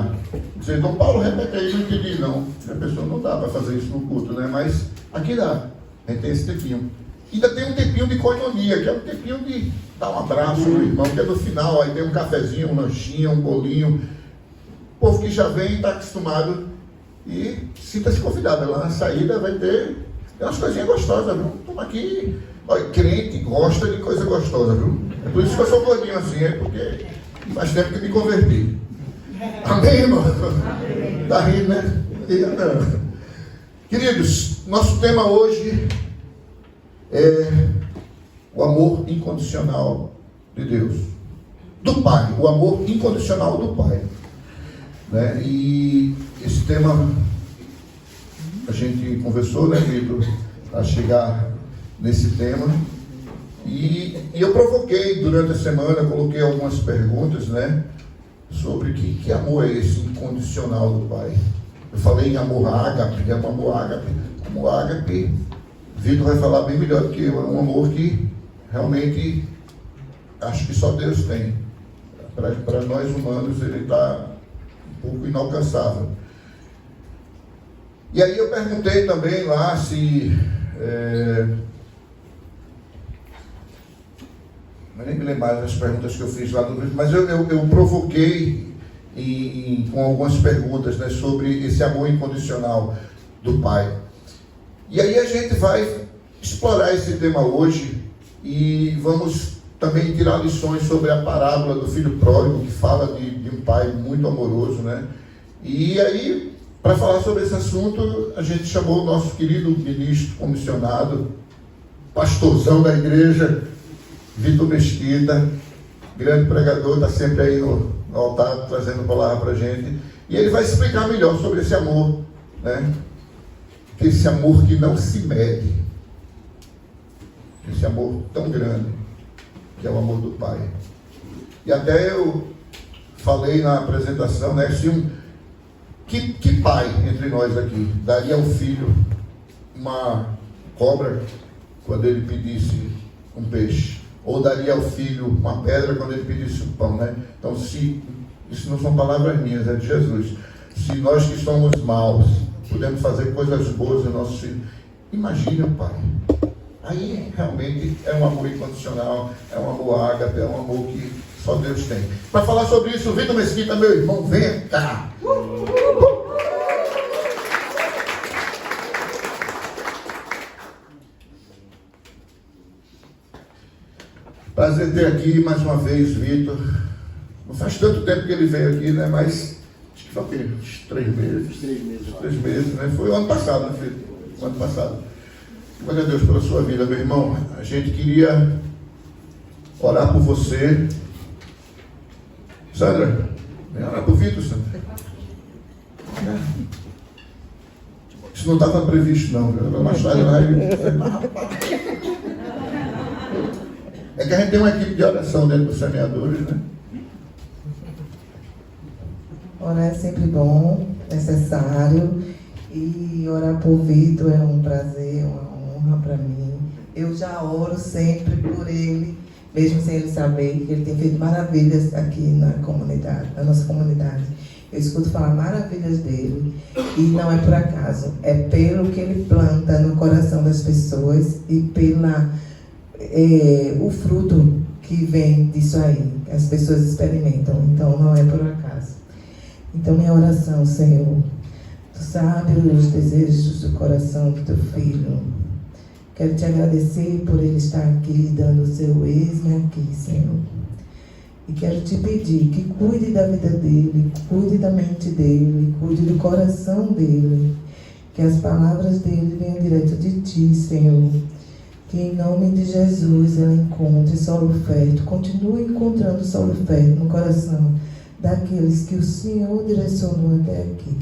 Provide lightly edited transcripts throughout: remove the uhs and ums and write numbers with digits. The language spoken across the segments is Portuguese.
para dizer, Dom Paulo, repete aí, não entendi não. A pessoa não dá para fazer isso no culto, né? Mas aqui dá. A gente tem esse tempinho. Ainda tem um tempinho de coinonia, que é um tempinho de dar um abraço no irmão, que é no final, aí tem um cafezinho, um lanchinho, um bolinho. O povo que já vem está acostumado e sinta-se convidado. Lá na saída vai ter umas coisinhas gostosas, viu? Estamos aqui, olha, crente gosta de coisa gostosa, viu? É por isso que eu sou gordinho assim, é porque faz tempo que me converti. Amém, irmão? Está rindo, né? Queridos, nosso tema hoje é o amor incondicional de Deus, do Pai, o amor incondicional do Pai, né? E esse tema a gente conversou, né, Vitor, para chegar nesse tema, e eu provoquei durante a semana, coloquei algumas perguntas, né, sobre que amor é esse incondicional do Pai. Eu falei em amor ágape, amor ágape, Vitor vai falar bem melhor do que eu. É um amor que realmente acho que só Deus tem. Para nós humanos ele está um pouco inalcançável. E aí eu perguntei também lá se não nem me lembro das perguntas que eu fiz lá no vídeo, mas eu provoquei com algumas perguntas, né, sobre esse amor incondicional do Pai. E aí a gente vai explorar esse tema hoje e vamos também tirar lições sobre a parábola do filho pródigo, que fala de um pai muito amoroso, né? E aí, para falar sobre esse assunto, a gente chamou o nosso querido ministro comissionado, pastorzão da igreja, Vitor Mesquita, grande pregador, está sempre aí no altar trazendo palavra para a gente. E ele vai explicar melhor sobre esse amor, né? Esse amor que não se mede, esse amor tão grande, que é o amor do Pai. E até eu falei na apresentação, né, que pai entre nós aqui daria ao filho uma cobra quando ele pedisse um peixe? Ou daria ao filho uma pedra quando ele pedisse um pão, né? Então, isso não são palavras minhas, é de Jesus. Se nós que somos maus podemos fazer coisas boas em nossos filhos, imagina o Pai. Aí realmente é um amor incondicional, é um amor ágape, é um amor que só Deus tem. Para falar sobre isso, Vitor Mesquita, meu irmão, venha cá. Prazer ter aqui mais uma vez, Vitor. Não faz tanto tempo que ele veio aqui, né? Mas acho que foi uns 3 meses. 3 meses, né? Foi o ano passado, né, filho? O ano passado. Glória a Deus pela sua vida, meu irmão. A gente queria orar por você. Sandra, vem orar por Vitor, Sandra. Isso não estava previsto, não. Mais tarde é que a gente tem uma equipe de oração dentro dos semeadores, né? Orar é sempre bom, necessário. E orar por Vitor é um prazer, uma honra para mim. Eu já oro sempre por ele, mesmo sem ele saber, que ele tem feito maravilhas aqui na comunidade, na nossa comunidade. Eu escuto falar maravilhas dele, e não é por acaso, é pelo que ele planta no coração das pessoas e o fruto que vem disso aí, que as pessoas experimentam. Então não é por acaso. Então minha oração, Senhor, Tu sabe os desejos do coração do Teu filho. Quero Te agradecer por ele estar aqui, dando o seu eis-me aqui, Senhor. E quero Te pedir que cuide da vida dele, cuide da mente dele, cuide do coração dele. Que as palavras dele venham direto de Ti, Senhor. Que em nome de Jesus ela encontre solo fértil, continue encontrando solo fértil no coração daqueles que o Senhor direcionou até aqui.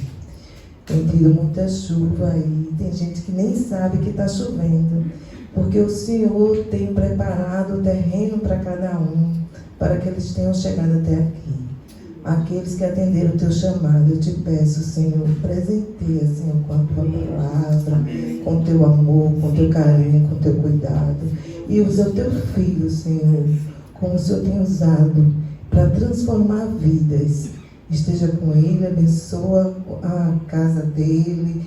Tem tido muita chuva e tem gente que nem sabe que está chovendo, porque o Senhor tem preparado o terreno para cada um, para que eles tenham chegado até aqui. Aqueles que atenderam o Teu chamado, eu Te peço, Senhor, presenteia, Senhor, com a Tua palavra, com o Teu amor, com o Teu carinho, com o Teu cuidado. E usa o Teu filho, Senhor, como o Senhor tem usado, para transformar vidas. esteja com ele, abençoa a casa dele,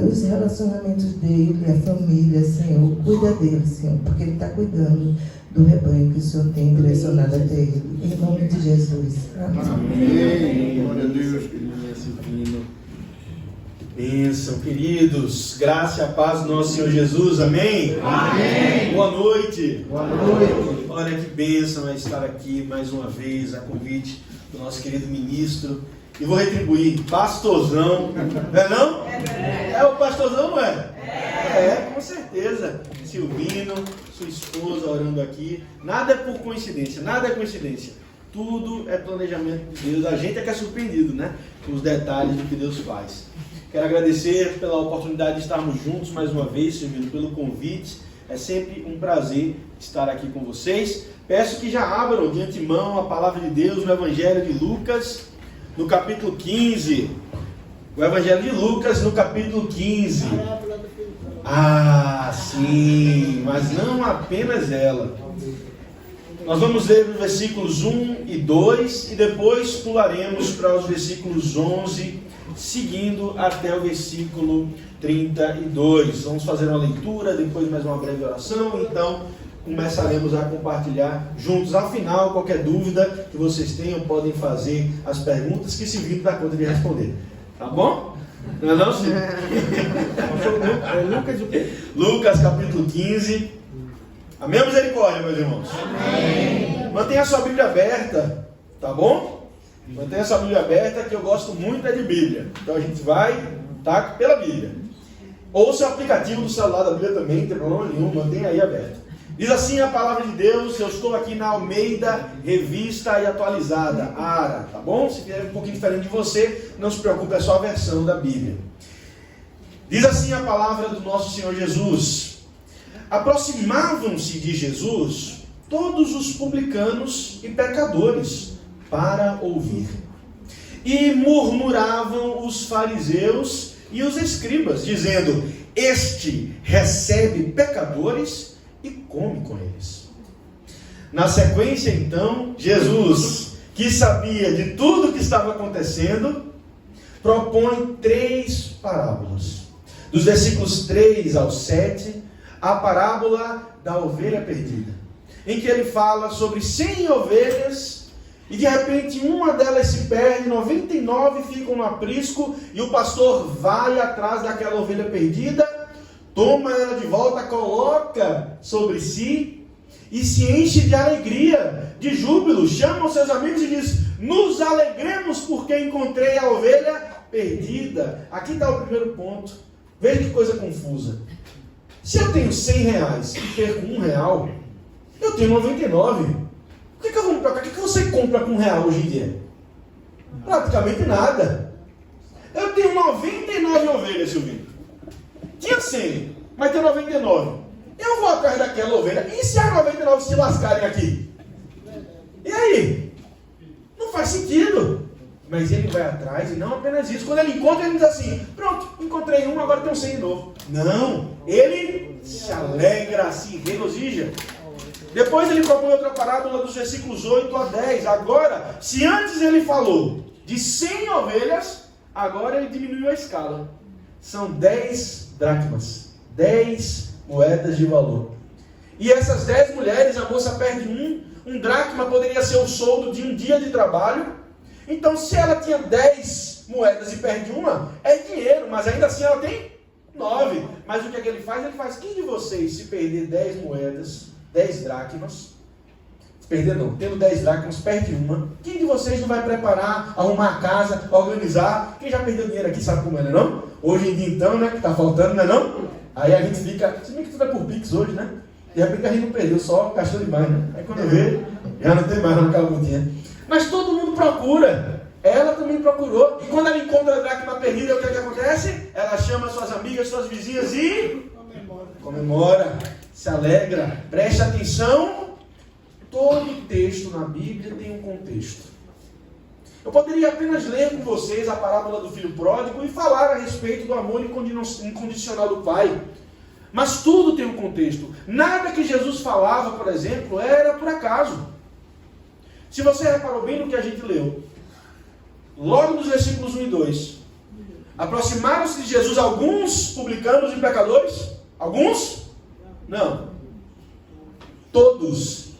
os relacionamentos dele, a família, Senhor. Cuida dele, Senhor, porque ele está cuidando do rebanho que o Senhor tem direcionado até ele. Em nome de Jesus. Amém. Amém. Glória a Deus, querido Silvino. Bênção, queridos. Graça e a paz do nosso Senhor Jesus. Amém? Amém. Boa noite. Boa noite. Olha que bênção é estar aqui mais uma vez, a convite do nosso querido ministro. E vou retribuir, pastorzão. Não é não? É o pastorzão, não é? É, com certeza. Silvino, sua esposa orando aqui. Nada é por coincidência, nada é coincidência. Tudo é planejamento de Deus. A gente é que é surpreendido, né? Com os detalhes do que Deus faz. Quero agradecer pela oportunidade de estarmos juntos mais uma vez, Silvino, pelo convite. É sempre um prazer estar aqui com vocês. Peço que já abram de antemão a palavra de Deus no Evangelho de Lucas, no capítulo 15. O Evangelho de Lucas, no capítulo 15. Ah, sim, mas não apenas ela. Nós vamos ler os versículos 1 e 2 e depois pularemos para os versículos 11, seguindo até o versículo 32. Vamos fazer uma leitura, depois mais uma breve oração, então começaremos a compartilhar juntos. Afinal, qualquer dúvida que vocês tenham, podem fazer as perguntas que Silvino dá conta de responder. Tá bom? Não é não, Silvino? Lucas o quê? Lucas capítulo 15. Amém, misericórdia, meus irmãos? Amém. Mantenha a sua Bíblia aberta, tá bom? Mantenha a sua Bíblia aberta, que eu gosto muito de Bíblia. Então a gente vai, tá, pela Bíblia. Ouça o aplicativo do celular da Bíblia também, não tem problema nenhum, mantenha aí aberto. Diz assim a palavra de Deus. Eu estou aqui na Almeida Revista e Atualizada, ARA, tá bom? Se vier um pouquinho diferente de você, não se preocupe, é só a versão da Bíblia. Diz assim a palavra do nosso Senhor Jesus: aproximavam-se de Jesus todos os publicanos e pecadores para ouvir, e murmuravam os fariseus e os escribas, dizendo: este recebe pecadores e come com eles. Na sequência, então, Jesus, que sabia de tudo o que estava acontecendo, propõe 3 parábolas. Dos versículos 3 ao 7, a parábola da ovelha perdida, em que ele fala sobre 100 ovelhas, e de repente uma delas se perde, 99 ficam no aprisco, e o pastor vai atrás daquela ovelha perdida, toma ela de volta, coloca sobre si, e se enche de alegria, de júbilo, chama os seus amigos e diz: nos alegremos porque encontrei a ovelha perdida. Aqui está o primeiro ponto. Veja que coisa confusa. Se eu tenho 100 reais e perco R$1, eu tenho 99. O que eu vou comprar? O que você compra com R$1 hoje em dia? Praticamente nada. Eu tenho 99 ovelhas, Silvino. Tinha 100, mas tem 99. Eu vou atrás daquela ovelha. E se as 99 se lascarem aqui? E aí? Não faz sentido. Mas ele vai atrás, e não apenas isso. Quando ele encontra, ele diz assim: pronto, encontrei um, agora tenho 100 de novo. Não, ele se alegra, se regozija. Depois ele propõe outra parábola dos versículos 8 a 10. Agora, se antes ele falou de 100 ovelhas, agora ele diminuiu a escala. São 10 dracmas, 10 moedas de valor. E essas 10 mulheres, a moça perde um dracma poderia ser o soldo de um dia de trabalho. Então, se ela tinha 10 moedas e perde uma, é dinheiro, mas ainda assim ela tem 9. Mas o que é que ele faz? Ele faz: quem de vocês, se perder 10 moedas, 10 dracmas, perder não, tendo 10 dracmas, perde uma, quem de vocês não vai preparar, arrumar a casa, organizar? Quem já perdeu dinheiro aqui sabe como é, não? Hoje em dia então, né, que tá faltando, não é não? Aí a gente fica, se bem que tudo é por Pix hoje, né? De repente a gente não perdeu, só gastou demais, né? Aí quando vê, já não tem mais naquela continha. Mas todo mundo procura. Ela também procurou. E quando ela encontra a dracma perdida, o que acontece? Ela chama suas amigas, suas vizinhas e comemora, se alegra. Preste atenção. Todo texto na Bíblia tem um contexto. Eu poderia apenas ler com vocês a parábola do filho pródigo e falar a respeito do amor incondicional do pai. Mas tudo tem um contexto. Nada que Jesus falava, por exemplo, era por acaso. Se você reparou bem no que a gente leu, logo nos versículos 1 e 2. Aproximaram-se de Jesus alguns publicanos e pecadores? Alguns? Não. Todos.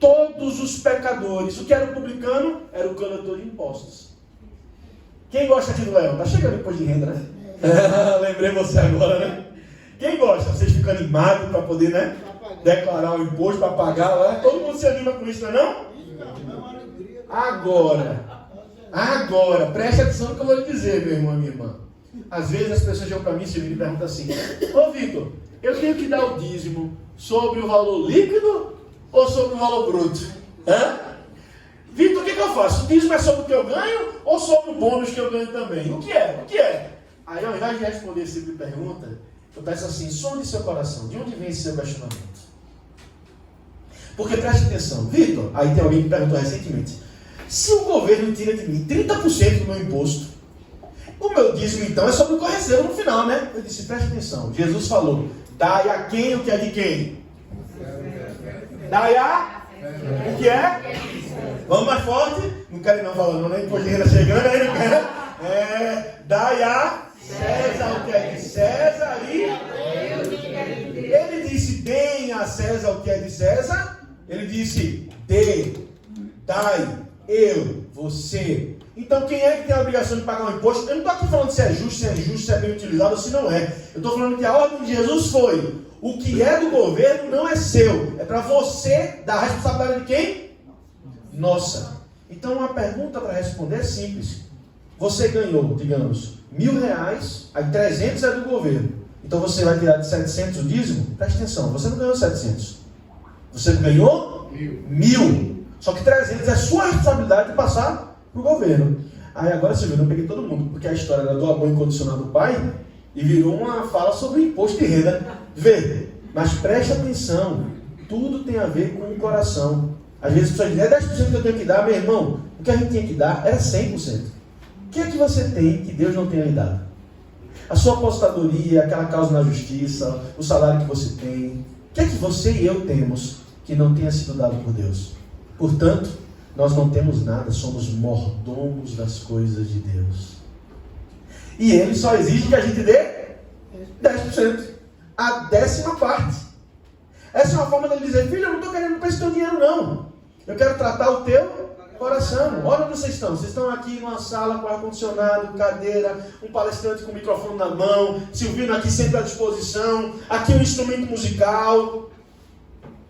Todos os pecadores. O que era o publicano? Era o coletor de impostos. Quem gosta aqui do leão? Tá chegando depois de renda, né? Lembrei você agora, né? Quem gosta? Vocês ficam animados para poder, né? Declarar o imposto para pagar lá. Todo mundo se anima com isso, não é não? Agora, preste atenção no que eu vou lhe dizer, meu irmão e minha irmã. Às vezes as pessoas chegam para mim e perguntam assim: ô Vitor, eu tenho que dar o dízimo sobre o valor líquido ou sobre o valor bruto? Vitor, o que eu faço? O dízimo é sobre o que eu ganho ou sobre o bônus que eu ganho também? O que é? Aí, ao invés de responder esse tipo de pergunta, eu peço assim: sonde seu coração. De onde vem esse seu questionamento? Porque preste atenção, Vitor, aí tem alguém que perguntou recentemente: se o governo tira de mim 30% do meu imposto, o meu dízimo então é sobre o que eu recebo no final, né? Eu disse: preste atenção, Jesus falou: dai a quem o que é de quem? Dai a o que é? Vamos mais forte? Não quero não falar não, né? Imposto de renda chegando aí, não quer? Dai a César o que é de César e ele disse: deem a César o que é de César. Ele disse: dai, eu, você. Então quem é que tem a obrigação de pagar um imposto? Eu não estou aqui falando se é justo, se é injusto, se é bem utilizado ou se não é. Eu estou falando que a ordem de Jesus foi: o que é do governo não é seu, é para você dar a responsabilidade de quem? Nossa. Então uma pergunta para responder é simples. Você ganhou, digamos, R$1.000, aí 300 é do governo. Então você vai tirar de 700 o dízimo? Preste atenção, você não ganhou 700. Você ganhou 1.000. Só que 300 é sua responsabilidade de passar para o governo. Aí agora você viu, eu peguei todo mundo, porque a história era do amor incondicional do pai e virou uma fala sobre o imposto de renda. Vê, mas preste atenção, tudo tem a ver com o coração. Às vezes as pessoas dizem: é 10% que eu tenho que dar. Meu irmão, o que a gente tinha que dar era 100%. O que é que você tem que Deus não tenha lhe dado? A sua apostadoria, aquela causa na justiça, o salário que você tem. O que é que você e eu temos que não tenha sido dado por Deus? Portanto, nós não temos nada, somos mordomos das coisas de Deus. E Ele só exige que a gente dê 10%. A 10ª parte. Essa é uma forma dele dizer: filho, eu não estou querendo para esse teu dinheiro não. Eu quero tratar o teu coração. Olha onde vocês estão. Vocês estão aqui numa sala com ar-condicionado, cadeira, um palestrante com o microfone na mão, Silvino aqui sempre à disposição, aqui um instrumento musical.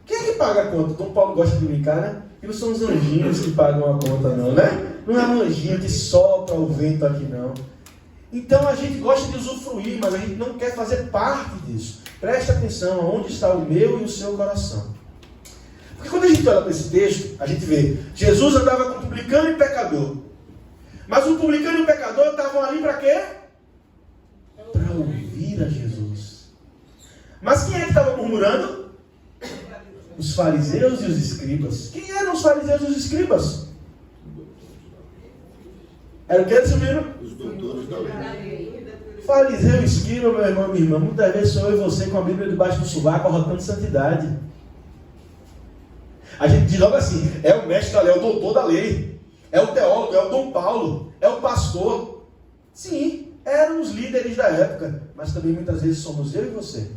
Quem é que paga a conta? Dom Paulo gosta de brincar, né? E não são os anjinhos que pagam a conta não, né? Não é um anjinho que sopra o vento aqui não. Então a gente gosta de usufruir, mas a gente não quer fazer parte disso. Preste atenção onde está o meu e o seu coração. Porque quando a gente olha para esse texto, a gente vê: Jesus andava com publicano e pecador. Mas o publicano e o pecador estavam ali para quê? Para ouvir a Jesus. Mas quem é que estava murmurando? Os fariseus e os escribas. Quem eram os fariseus e os escribas? Era o que eles viram? Os doutores da lei. Fariseu e escriba, meu irmão, minha irmã, muitas vezes sou eu e você com a Bíblia debaixo do sovaco, arrotando santidade. A gente diz logo assim: é o mestre da lei, é o doutor da lei, é o teólogo, é o Dom Paulo, é o pastor. Sim, eram os líderes da época, mas também muitas vezes somos eu e você.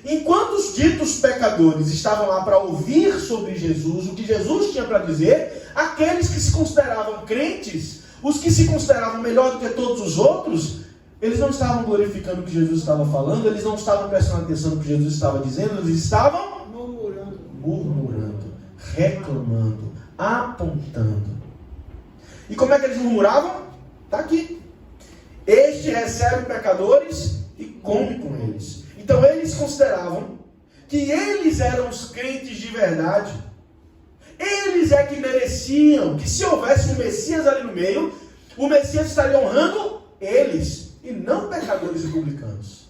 Enquanto os ditos pecadores estavam lá para ouvir sobre Jesus, o que Jesus tinha para dizer, aqueles que se consideravam crentes, os que se consideravam melhor do que todos os outros, eles não estavam glorificando o que Jesus estava falando, eles não estavam prestando atenção no que Jesus estava dizendo, eles estavam murmurando, reclamando, apontando. E como é que eles murmuravam? Está aqui: este recebe pecadores e come com eles. Então eles consideravam que eles eram os crentes de verdade. Eles é que mereciam que, se houvesse um Messias ali no meio, o Messias estaria honrando eles, e não pecadores e publicanos.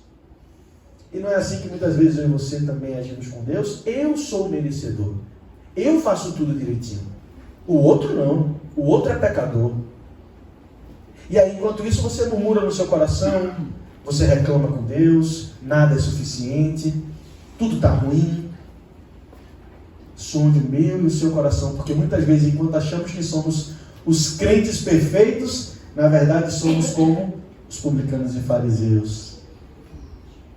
E não é assim que muitas vezes eu e você também agimos com Deus? Eu sou o merecedor, eu faço tudo direitinho. O outro não, o outro é pecador. E aí, enquanto isso, você murmura no seu coração, você reclama com Deus, nada é suficiente, tudo está ruim. Sonde o meu e o seu coração, porque muitas vezes, enquanto achamos que somos os crentes perfeitos, na verdade somos como os publicanos e fariseus,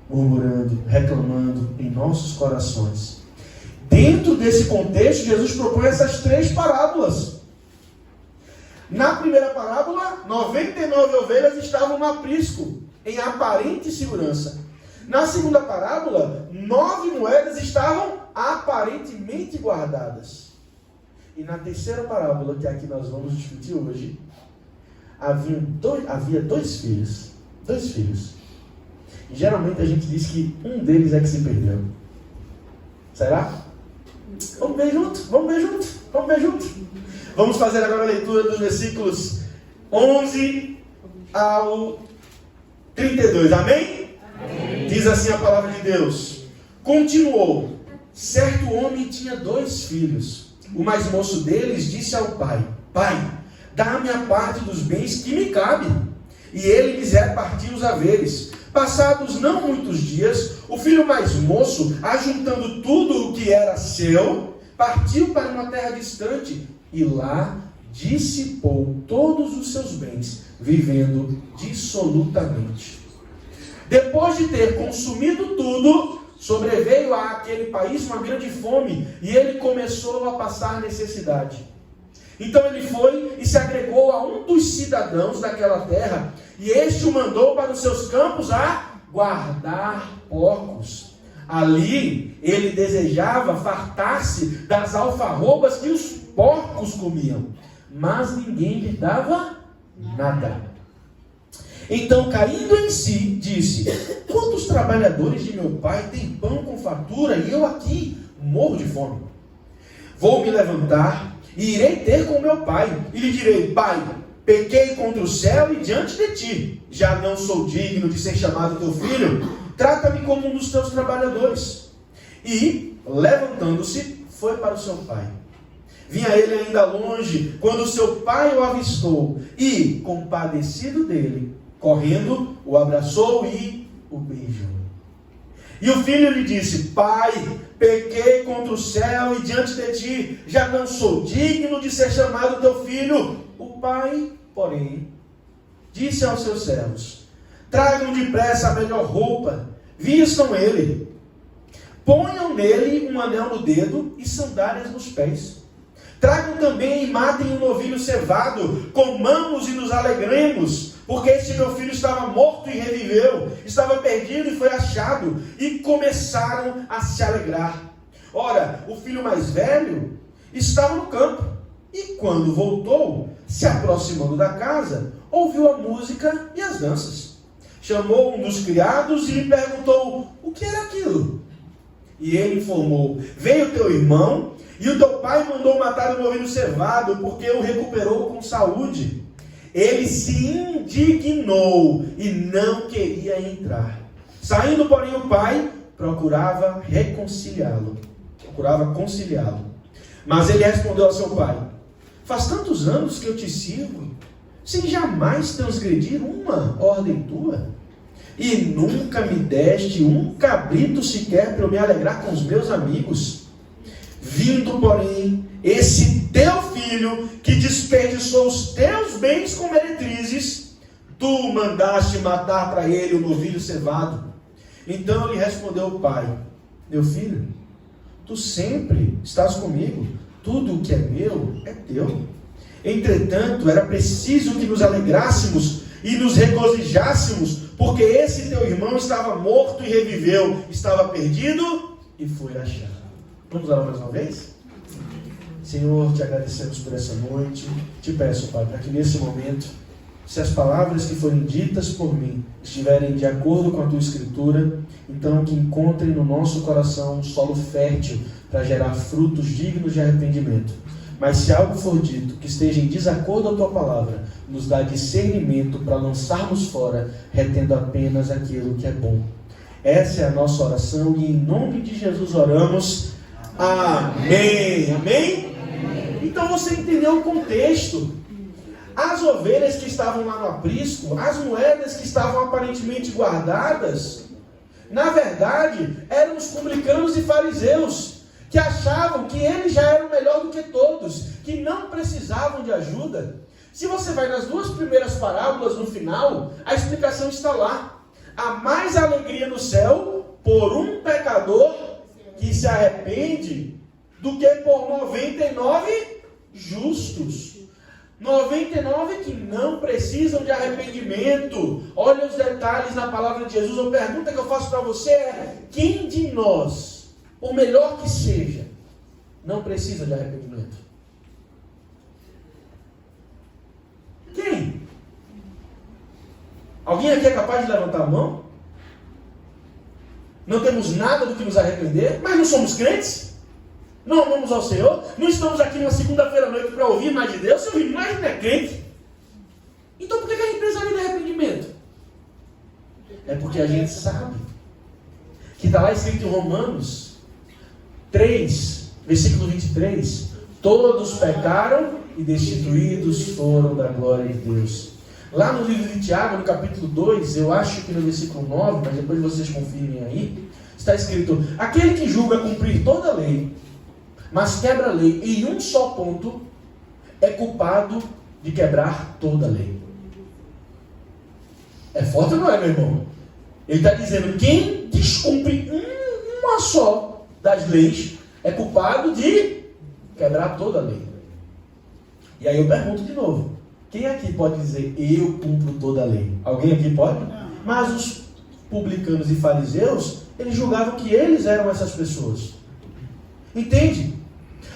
murmurando, reclamando em nossos corações. Dentro desse contexto, Jesus propõe essas 3 parábolas. Na primeira parábola, 99 ovelhas estavam no aprisco, em aparente segurança. Na segunda parábola, 9 moedas estavam aparentemente guardadas. E na terceira parábola, que é a que nós vamos discutir hoje, havia dois filhos. E geralmente a gente diz que um deles é que se perdeu. Será? Vamos ver junto. Vamos fazer agora a leitura dos versículos 11 ao 32. Amém? Amém. Diz assim a palavra de Deus. Continuou: certo homem tinha 2 filhos. O mais moço deles disse ao pai: Pai, dá-me a parte dos bens que me cabe. E ele lhes repartiu os haveres. Passados não muitos dias, o filho mais moço, ajuntando tudo o que era seu, partiu para uma terra distante e lá dissipou todos os seus bens, vivendo dissolutamente. Depois de ter consumido tudo, sobreveio àquele país uma grande fome e ele começou a passar necessidade. Então ele foi e se agregou a um dos cidadãos daquela terra, e este o mandou para os seus campos a guardar porcos. Ali ele desejava fartar-se das alfarrobas que os porcos comiam, mas ninguém lhe dava nada. Então, caindo em si, disse: quantos trabalhadores de meu pai têm pão com fartura e eu aqui morro de fome? Vou me levantar e irei ter com meu pai, e lhe direi: Pai, pequei contra o céu e diante de ti, já não sou digno de ser chamado teu filho, trata-me como um dos teus trabalhadores. E, levantando-se, foi para o seu pai. Vinha ele ainda longe, quando seu pai o avistou, e, compadecido dele, correndo, o abraçou e o beijou. E o filho lhe disse: Pai, pequei contra o céu e diante de ti, já não sou digno de ser chamado teu filho. O pai, porém, disse aos seus servos: tragam depressa a melhor roupa, vistam ele, ponham nele um anel no dedo e sandálias nos pés. Tragam também e matem um novilho cevado, comamos e nos alegremos, porque este meu filho estava morto e reviveu, estava perdido e foi achado, e começaram a se alegrar. Ora, o filho mais velho estava no campo, e quando voltou, se aproximando da casa, ouviu a música e as danças. Chamou um dos criados e lhe perguntou: o que era aquilo? E ele informou: veio teu irmão, e o teu pai mandou matar o novilho cevado, porque o recuperou com saúde. Ele se indignou e não queria entrar. Saindo, porém, o pai procurava conciliá-lo. Mas ele respondeu ao seu pai: faz tantos anos que eu te sirvo, sem jamais transgredir uma ordem tua, e nunca me deste um cabrito sequer para eu me alegrar com os meus amigos. Vindo, porém, esse teu filho, que desperdiçou os teus bens com meretrizes, tu mandaste matar para ele o novilho cevado. Então lhe respondeu o pai: meu filho, tu sempre estás comigo, tudo o que é meu é teu. Entretanto, era preciso que nos alegrássemos e nos regozijássemos, porque esse teu irmão estava morto e reviveu, estava perdido e foi achado. Vamos orar mais uma vez? Senhor, te agradecemos por essa noite. Te peço, Pai, para que nesse momento, se as palavras que forem ditas por mim estiverem de acordo com a Tua Escritura, então que encontrem no nosso coração um solo fértil para gerar frutos dignos de arrependimento. Mas se algo for dito que esteja em desacordo com a Tua Palavra, nos dá discernimento para lançarmos fora, retendo apenas aquilo que é bom. Essa é a nossa oração e em nome de Jesus oramos. Amém. Amém? Então você entendeu o contexto. As ovelhas que estavam lá no aprisco, as moedas que estavam aparentemente guardadas, na verdade, eram os publicanos e fariseus, que achavam que eles já eram melhor do que todos, que não precisavam de ajuda. Se você vai nas duas primeiras parábolas, no final, a explicação está lá. Há mais alegria no céu por um pecador que se arrepende do que por 99 justos. 99 que não precisam de arrependimento. Olha os detalhes na palavra de Jesus. A pergunta que eu faço para você é: quem de nós, por melhor que seja, não precisa de arrependimento? Quem? Alguém aqui é capaz de levantar a mão? Não temos nada do que nos arrepender, mas não somos crentes? Não amamos ao Senhor? Não estamos aqui na segunda-feira à noite para ouvir mais de Deus? Se ouvir mais, não é crente. Então por que a gente precisaria de arrependimento? É porque a gente sabe que está lá escrito em Romanos 3, versículo 23: todos pecaram e destituídos foram da glória de Deus. Lá no livro de Tiago, no capítulo 2, eu acho que no versículo 9, mas depois vocês confirmem aí, está escrito: aquele que julga cumprir toda a lei, mas quebra a lei em um só ponto, é culpado de quebrar toda a lei. É forte ou não é, meu irmão? Ele está dizendo: quem descumpre uma só das leis é culpado de quebrar toda a lei. E aí eu pergunto de novo: quem aqui pode dizer eu cumpro toda a lei? Alguém aqui pode? Mas os publicanos e fariseus, eles julgavam que eles eram essas pessoas. Entende?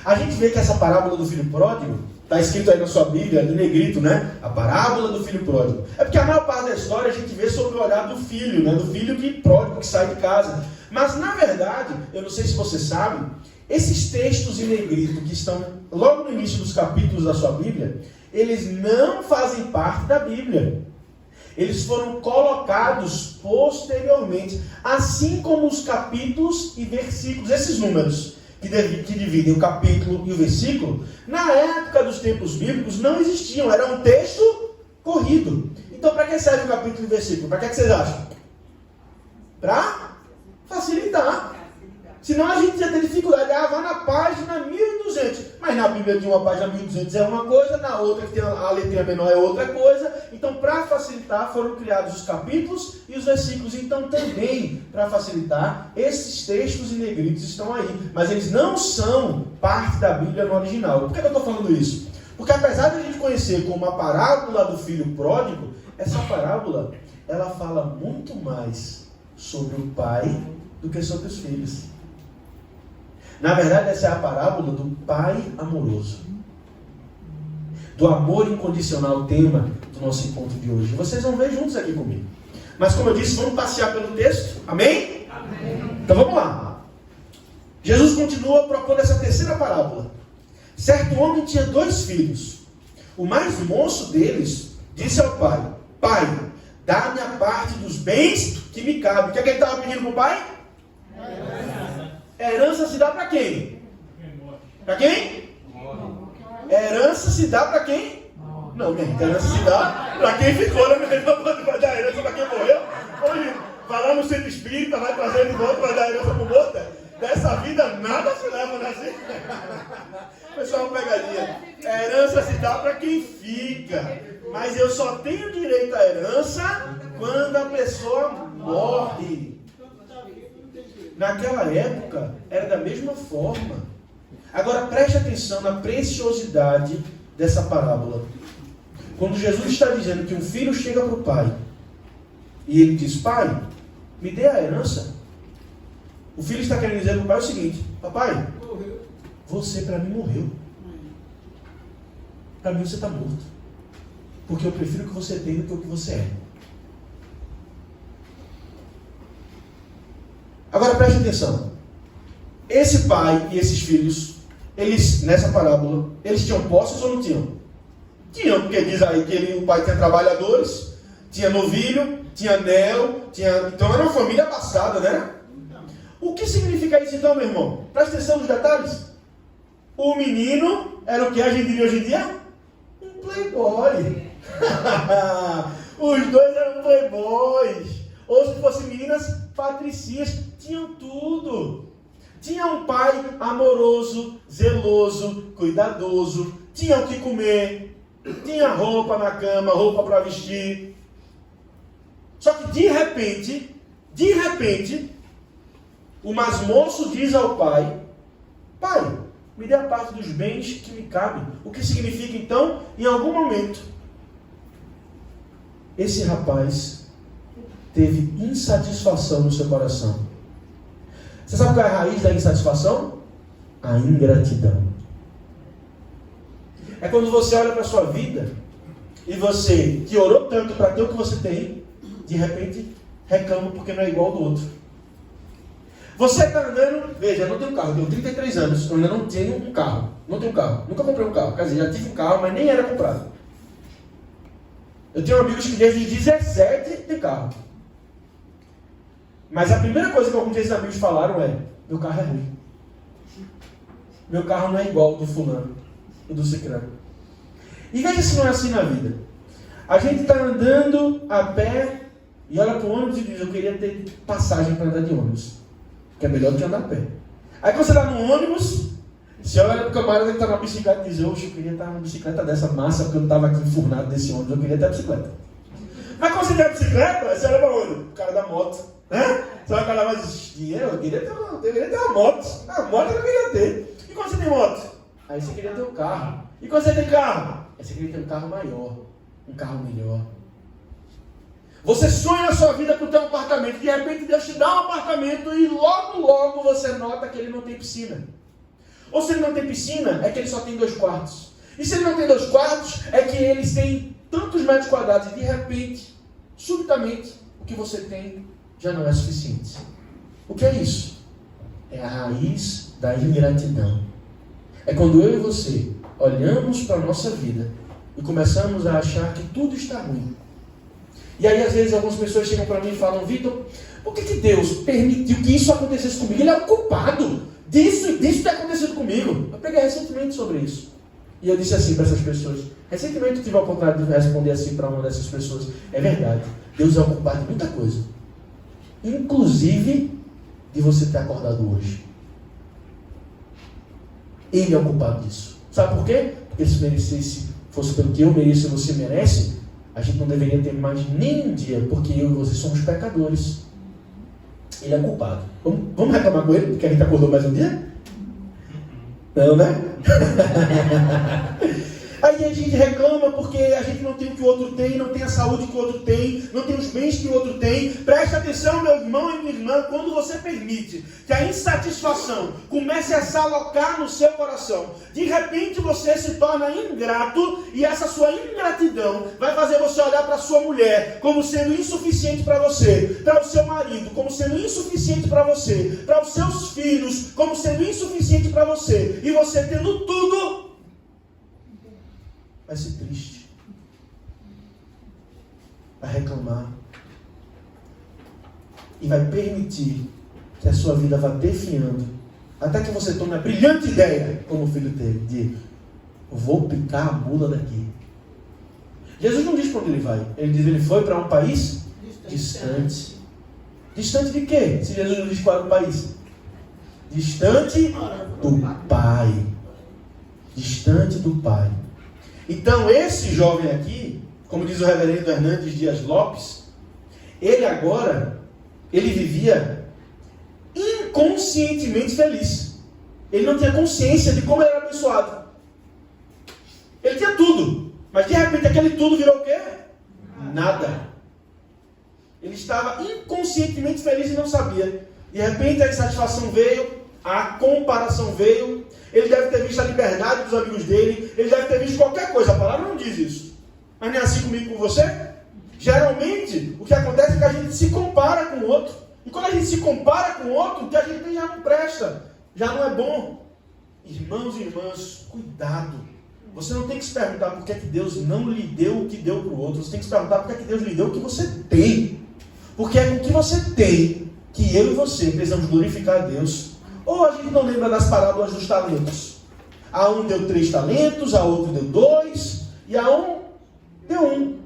A gente vê que essa parábola do filho pródigo, está escrito aí na sua Bíblia, em negrito, né? A parábola do filho pródigo. É porque a maior parte da história a gente vê sobre o olhar do filho, né? Do filho que pródigo, que sai de casa. Mas na verdade, eu não sei se você sabe, esses textos em negrito que estão logo no início dos capítulos da sua Bíblia, eles não fazem parte da Bíblia. Eles foram colocados posteriormente, assim como os capítulos e versículos, esses números que dividem o capítulo e o versículo, na época dos tempos bíblicos não existiam, era um texto corrido. Então para que serve o capítulo e o versículo? Para que vocês acham? Para facilitar. Senão a gente ia ter dificuldade. Vai na página 1200. Mas na Bíblia de uma página 1200 é uma coisa, na outra que tem a letrinha menor é outra coisa. Então, para facilitar, foram criados os capítulos e os versículos. Então, também, para facilitar, esses textos em negritos estão aí. Mas eles não são parte da Bíblia no original. Por que eu estou falando isso? Porque apesar de a gente conhecer como a parábola do filho pródigo, essa parábola, ela fala muito mais sobre o pai do que sobre os filhos. Na verdade, essa é a parábola do pai amoroso. Do amor incondicional, o tema do nosso encontro de hoje. Vocês vão ver juntos aqui comigo. Mas como eu disse, vamos passear pelo texto. Amém? Amém. Então vamos lá. Jesus continua propondo essa terceira parábola. Certo homem tinha 2 filhos. O mais moço deles disse ao pai: pai, dá-me a parte dos bens que me cabe. O que é que ele estava pedindo para o pai? Herança se dá para quem? Para quem? Herança se dá para quem? Não, minha herança se dá para quem ficou, né? Não vai dar herança para quem morreu. Hoje, vai lá no centro espírita, vai trazer ele de volta, vai dar herança para o morto. Dessa vida nada se leva, né? Pessoal, uma pegadinha. Herança se dá para quem fica. Mas eu só tenho direito à herança quando a pessoa morre. Naquela época, era da mesma forma. Agora, preste atenção na preciosidade dessa parábola. Quando Jesus está dizendo que um filho chega para o pai, e ele diz: pai, me dê a herança. O filho está querendo dizer para o pai o seguinte: papai, você para mim morreu. Para mim você está morto. Porque eu prefiro o que você tem do que o que você é. Agora preste atenção. Esse pai e esses filhos, eles, nessa parábola, eles tinham posses ou não tinham? Tinham, porque diz aí que o pai tinha trabalhadores, tinha novilho, tinha anel, então era uma família abastada, né? O que significa isso então, meu irmão? Presta atenção nos detalhes. O menino era o que a gente diria hoje em dia? Um playboy. Os dois eram playboys. Ou se fossem meninas patricias, tinham tudo. tinha um pai amoroso, zeloso, cuidadoso, tinha o que comer, tinha roupa na cama, roupa para vestir. Só que de repente, o mais moço diz ao pai: pai, me dê a parte dos bens que me cabem. O que significa então, em algum momento, esse rapaz teve insatisfação no seu coração. Você sabe qual é a raiz da insatisfação? A ingratidão. É quando você olha para a sua vida e você, que orou tanto para ter o que você tem, de repente reclama porque não é igual ao do outro. Você está andando, veja, eu não tenho carro, eu tenho 33 anos, eu ainda não tenho um carro. Não tenho carro, nunca comprei um carro. Quer dizer, já tive um carro, mas nem era comprado. Eu tenho amigos que desde os 17 têm carro. Mas a primeira coisa que alguns desses amigos falaram é: meu carro é ruim. Meu carro não é igual ao do fulano, o do ciclano. E veja se não é assim na vida. A gente está andando a pé e olha para o ônibus e diz: eu queria ter passagem para andar de ônibus, que é melhor do que andar a pé. Aí quando você está no ônibus, você olha para o camarada que está na bicicleta e diz: oxe, eu queria estar numa bicicleta dessa massa, porque eu não estava aqui enfurnado desse ônibus, eu queria ter a bicicleta. Mas quando você tem a bicicleta, você olha para onde? O cara da moto. Né? Você vai falar: mas eu queria ter uma moto. A moto eu não queria ter. E quando você tem moto? Aí você queria ter um carro. E quando você tem carro? Aí você queria ter um carro maior, um carro melhor. Você sonha a sua vida para ter um apartamento. De repente Deus te dá um apartamento e logo você nota que ele não tem piscina. Ou se ele não tem piscina, é que ele só tem 2 quartos. E se ele não tem 2 quartos, é que eles têm tantos metros quadrados. E de repente, subitamente, o que você tem já não é suficiente. O que é isso? É a raiz da ingratidão. É quando eu e você olhamos para a nossa vida e começamos a achar que tudo está ruim. E aí às vezes algumas pessoas chegam para mim e falam: Vitor, por que Deus permitiu que isso acontecesse comigo? Ele é o culpado disso ter acontecido comigo. Eu preguei recentemente sobre isso. E eu disse assim para essas pessoas. Recentemente eu tive a oportunidade de responder assim para uma dessas pessoas: é verdade, Deus é o culpado de muita coisa, inclusive de você ter acordado hoje. Ele é o culpado disso. Sabe por quê? Porque se merecesse, fosse pelo que eu mereço e você merece, a gente não deveria ter mais nem um dia, porque eu e você somos pecadores. Ele é culpado. Vamos reclamar com ele porque a gente acordou mais um dia? Não, né? Aí a gente reclama porque a gente não tem o que o outro tem, não tem a saúde que o outro tem, não tem os bens que o outro tem. Preste atenção, meu irmão e minha irmã, quando você permite que a insatisfação comece a se alocar no seu coração, de repente você se torna ingrato e essa sua ingratidão vai fazer você olhar para a sua mulher como sendo insuficiente para você, para o seu marido como sendo insuficiente para você, para os seus filhos como sendo insuficiente para você, e você tendo tudo, vai ser triste, vai reclamar e vai permitir que a sua vida vá definhando, até que você tome a brilhante ideia, como o filho teve, de: vou picar a mula daqui. Jesus não diz para onde ele vai, ele diz: ele foi para um país distante. Distante de quê? Se Jesus não diz qual era o país? Distante do Pai. Distante do Pai. Então esse jovem aqui, como diz o reverendo Hernandes Dias Lopes, ele vivia inconscientemente feliz. Ele não tinha consciência de como ele era abençoado. Ele tinha tudo, mas de repente aquele tudo virou o quê? Nada. Ele estava inconscientemente feliz e não sabia. De repente a insatisfação veio, a comparação veio. Ele deve ter visto a liberdade dos amigos dele, ele deve ter visto qualquer coisa. A palavra não diz isso, mas nem assim comigo, com você. Geralmente o que acontece é que a gente se compara com o outro, e quando a gente se compara com o outro, o que a gente tem já não presta, já não é bom. Irmãos e irmãs, cuidado. Você não tem que se perguntar por que é que Deus não lhe deu o que deu para o outro. Você tem que se perguntar por que é que Deus lhe deu o que você tem, porque é com o que você tem que eu e você precisamos glorificar a Deus. Ou a gente não lembra das parábolas dos talentos? A um deu 3 talentos, a outro deu 2, e a um deu 1.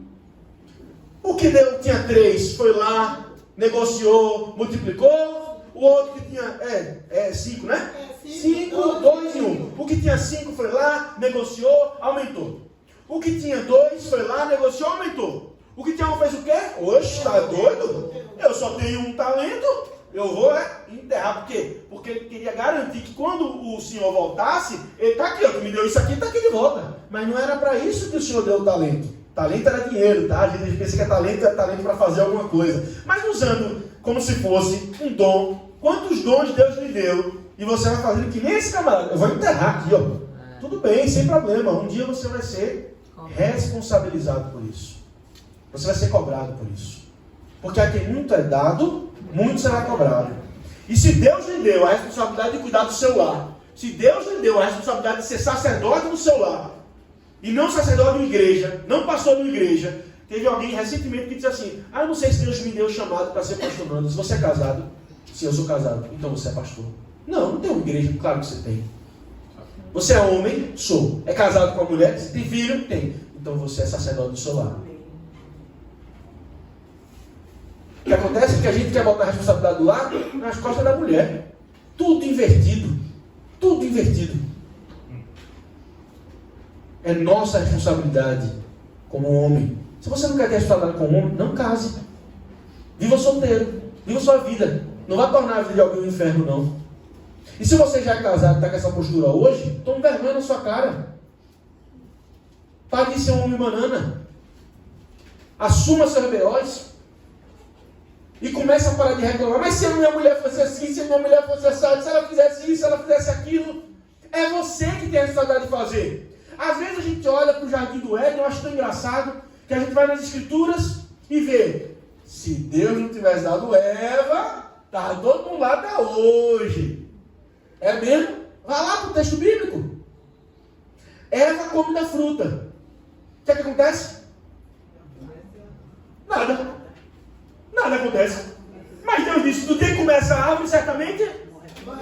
O que tinha 3 foi lá, negociou, multiplicou. O outro que tinha 5, né? 5, 2 e 1. O que tinha 5 foi lá, negociou, aumentou. O que tinha 2 foi lá, negociou, aumentou. O que tinha 1 fez o quê? Oxe, tá doido? Eu só tenho um talento, eu vou enterrar. Por quê? Porque ele queria garantir que quando o senhor voltasse, ele está aqui, ó, tu me deu isso aqui, está aqui de volta. Mas não era para isso que o senhor deu o talento. Talento era dinheiro, tá? A gente pensa que é talento para fazer alguma coisa. Mas usando como se fosse um dom. Quantos dons Deus lhe deu? E você vai fazendo que nem esse camarada. Eu vou enterrar aqui, ó. Tudo bem, sem problema. Um dia você vai ser responsabilizado por isso. Você vai ser cobrado por isso. Porque a quem muito é dado, muito será cobrado. E se Deus lhe deu a responsabilidade de cuidar do seu lar, se Deus lhe deu a responsabilidade de ser sacerdote no seu lar, e não sacerdote de uma igreja, não pastor de uma igreja, teve alguém recentemente que disse assim: eu não sei se Deus me deu o chamado para ser pastor, não. Se você é casado, se eu sou casado, então você é pastor. Não tem uma igreja, claro que você tem. Você é homem? Sou. É casado com uma mulher? Você tem filho? Tem. Então você é sacerdote do seu lar. O que acontece é que a gente quer botar a responsabilidade do lar nas costas da mulher. Tudo invertido. Tudo invertido. É nossa responsabilidade como homem. Se você não quer ter responsabilidade como homem, não case. Viva solteiro. Viva sua vida. Não vai tornar a vida de alguém um inferno, não. E se você já é casado e está com essa postura hoje, tome vergonha na sua cara. Pare de ser um homem banana. Assuma seus B.O.s. E começa a parar de reclamar. Mas se a minha mulher fosse assim, se a minha mulher fosse assim, se ela fizesse isso, se ela fizesse aquilo. É você que tem a responsabilidade de fazer. Às vezes a gente olha para o Jardim do Éden, eu acho tão engraçado, que a gente vai nas Escrituras e vê. Se Deus não tivesse dado Eva, estava todo mundo lá até hoje. É mesmo? Vai lá para o texto bíblico. Eva come da fruta. O que acontece? Nada. Nada acontece. Mas Deus disse: do dia que começa a árvore, certamente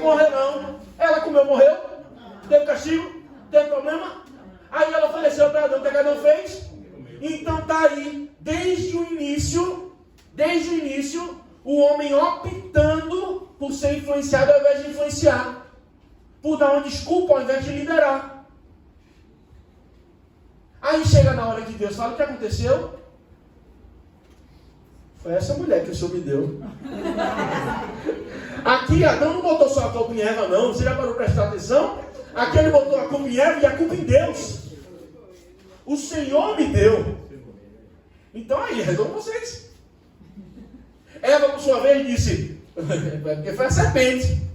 morrerão. Ela comeu, morreu. Teve castigo, teve problema. Aí ela ofereceu para Adão, o que Adão fez? Então está aí, desde o início, o homem optando por ser influenciado ao invés de influenciar. Por dar uma desculpa ao invés de liderar. Aí chega na hora que Deus fala: o que aconteceu? Foi essa mulher que o Senhor me deu. Aqui Adão não botou só a culpa em Eva, não. Você já parou para prestar atenção? Aqui ele botou a culpa em Eva e a culpa em Deus. O Senhor me deu. Então aí, resolvam vocês. Eva, por sua vez, disse: porque foi a serpente.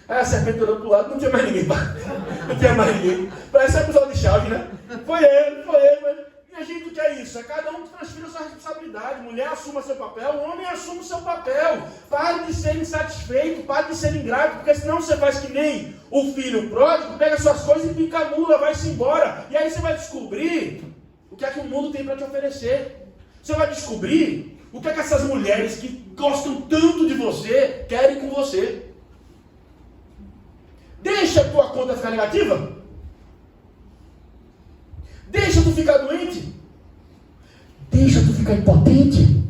Aí a serpente olhou para o lado, não tinha mais ninguém. Não tinha mais ninguém. Parece um episódio de Chaves, né? Foi ele. Mas... E a gente, o que é isso? É cada um que transfira a sua responsabilidade. Mulher assuma seu papel, o homem assume o seu papel. Pare de ser insatisfeito, pare de ser ingrato, porque senão você faz que nem o filho pródigo, pega suas coisas e pica a mula, vai-se embora. E aí você vai descobrir o que é que o mundo tem para te oferecer. Você vai descobrir o que é que essas mulheres que gostam tanto de você querem com você. Deixa a tua conta ficar negativa. Deixa tu ficar doente. Deixa tu ficar impotente.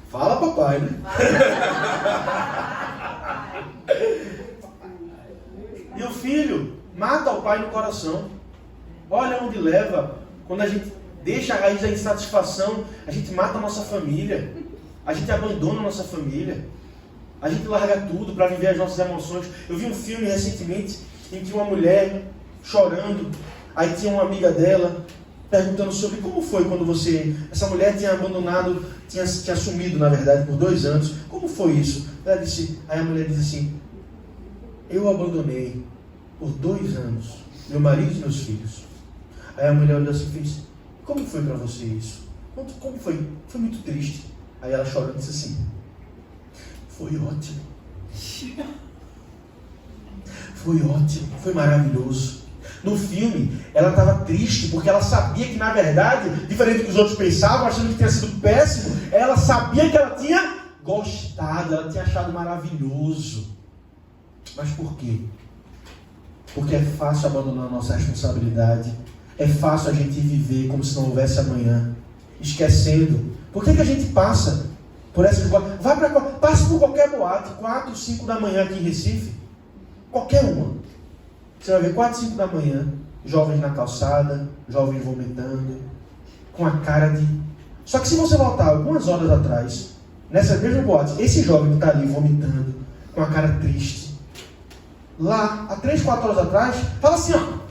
Fala, papai, né? E o filho mata o pai no coração. Olha onde leva. Quando a gente deixa a raiz da insatisfação, a gente mata a nossa família. A gente abandona a nossa família. A gente larga tudo para viver as nossas emoções. Eu vi um filme recentemente em que uma mulher chorando, aí tinha uma amiga dela perguntando sobre como foi quando essa mulher tinha abandonado, tinha sumido na verdade por 2 anos. Como foi isso? Aí a mulher disse assim: eu abandonei por 2 anos meu marido e meus filhos. Aí a mulher olhou assim e fez: como foi para você isso? Como foi? Foi muito triste. Aí ela chorando disse assim: foi ótimo. Foi ótimo, foi maravilhoso. No filme, ela estava triste porque ela sabia que, na verdade, diferente do que os outros pensavam, achando que tinha sido péssimo, ela sabia que ela tinha gostado, ela tinha achado maravilhoso. Mas por quê? Porque é fácil abandonar a nossa responsabilidade. É fácil a gente viver como se não houvesse amanhã. esquecendo. Por que a gente passa por essas boates? Passa por qualquer boate, 4, 5 da manhã aqui em Recife. Qualquer uma. Você vai ver 4, 5 da manhã, jovens na calçada, jovens vomitando, com a cara de... Só que se você voltar algumas horas atrás, nessa mesma boate, esse jovem que está ali vomitando, com a cara triste, lá, há 3, 4 horas atrás, fala assim, ó,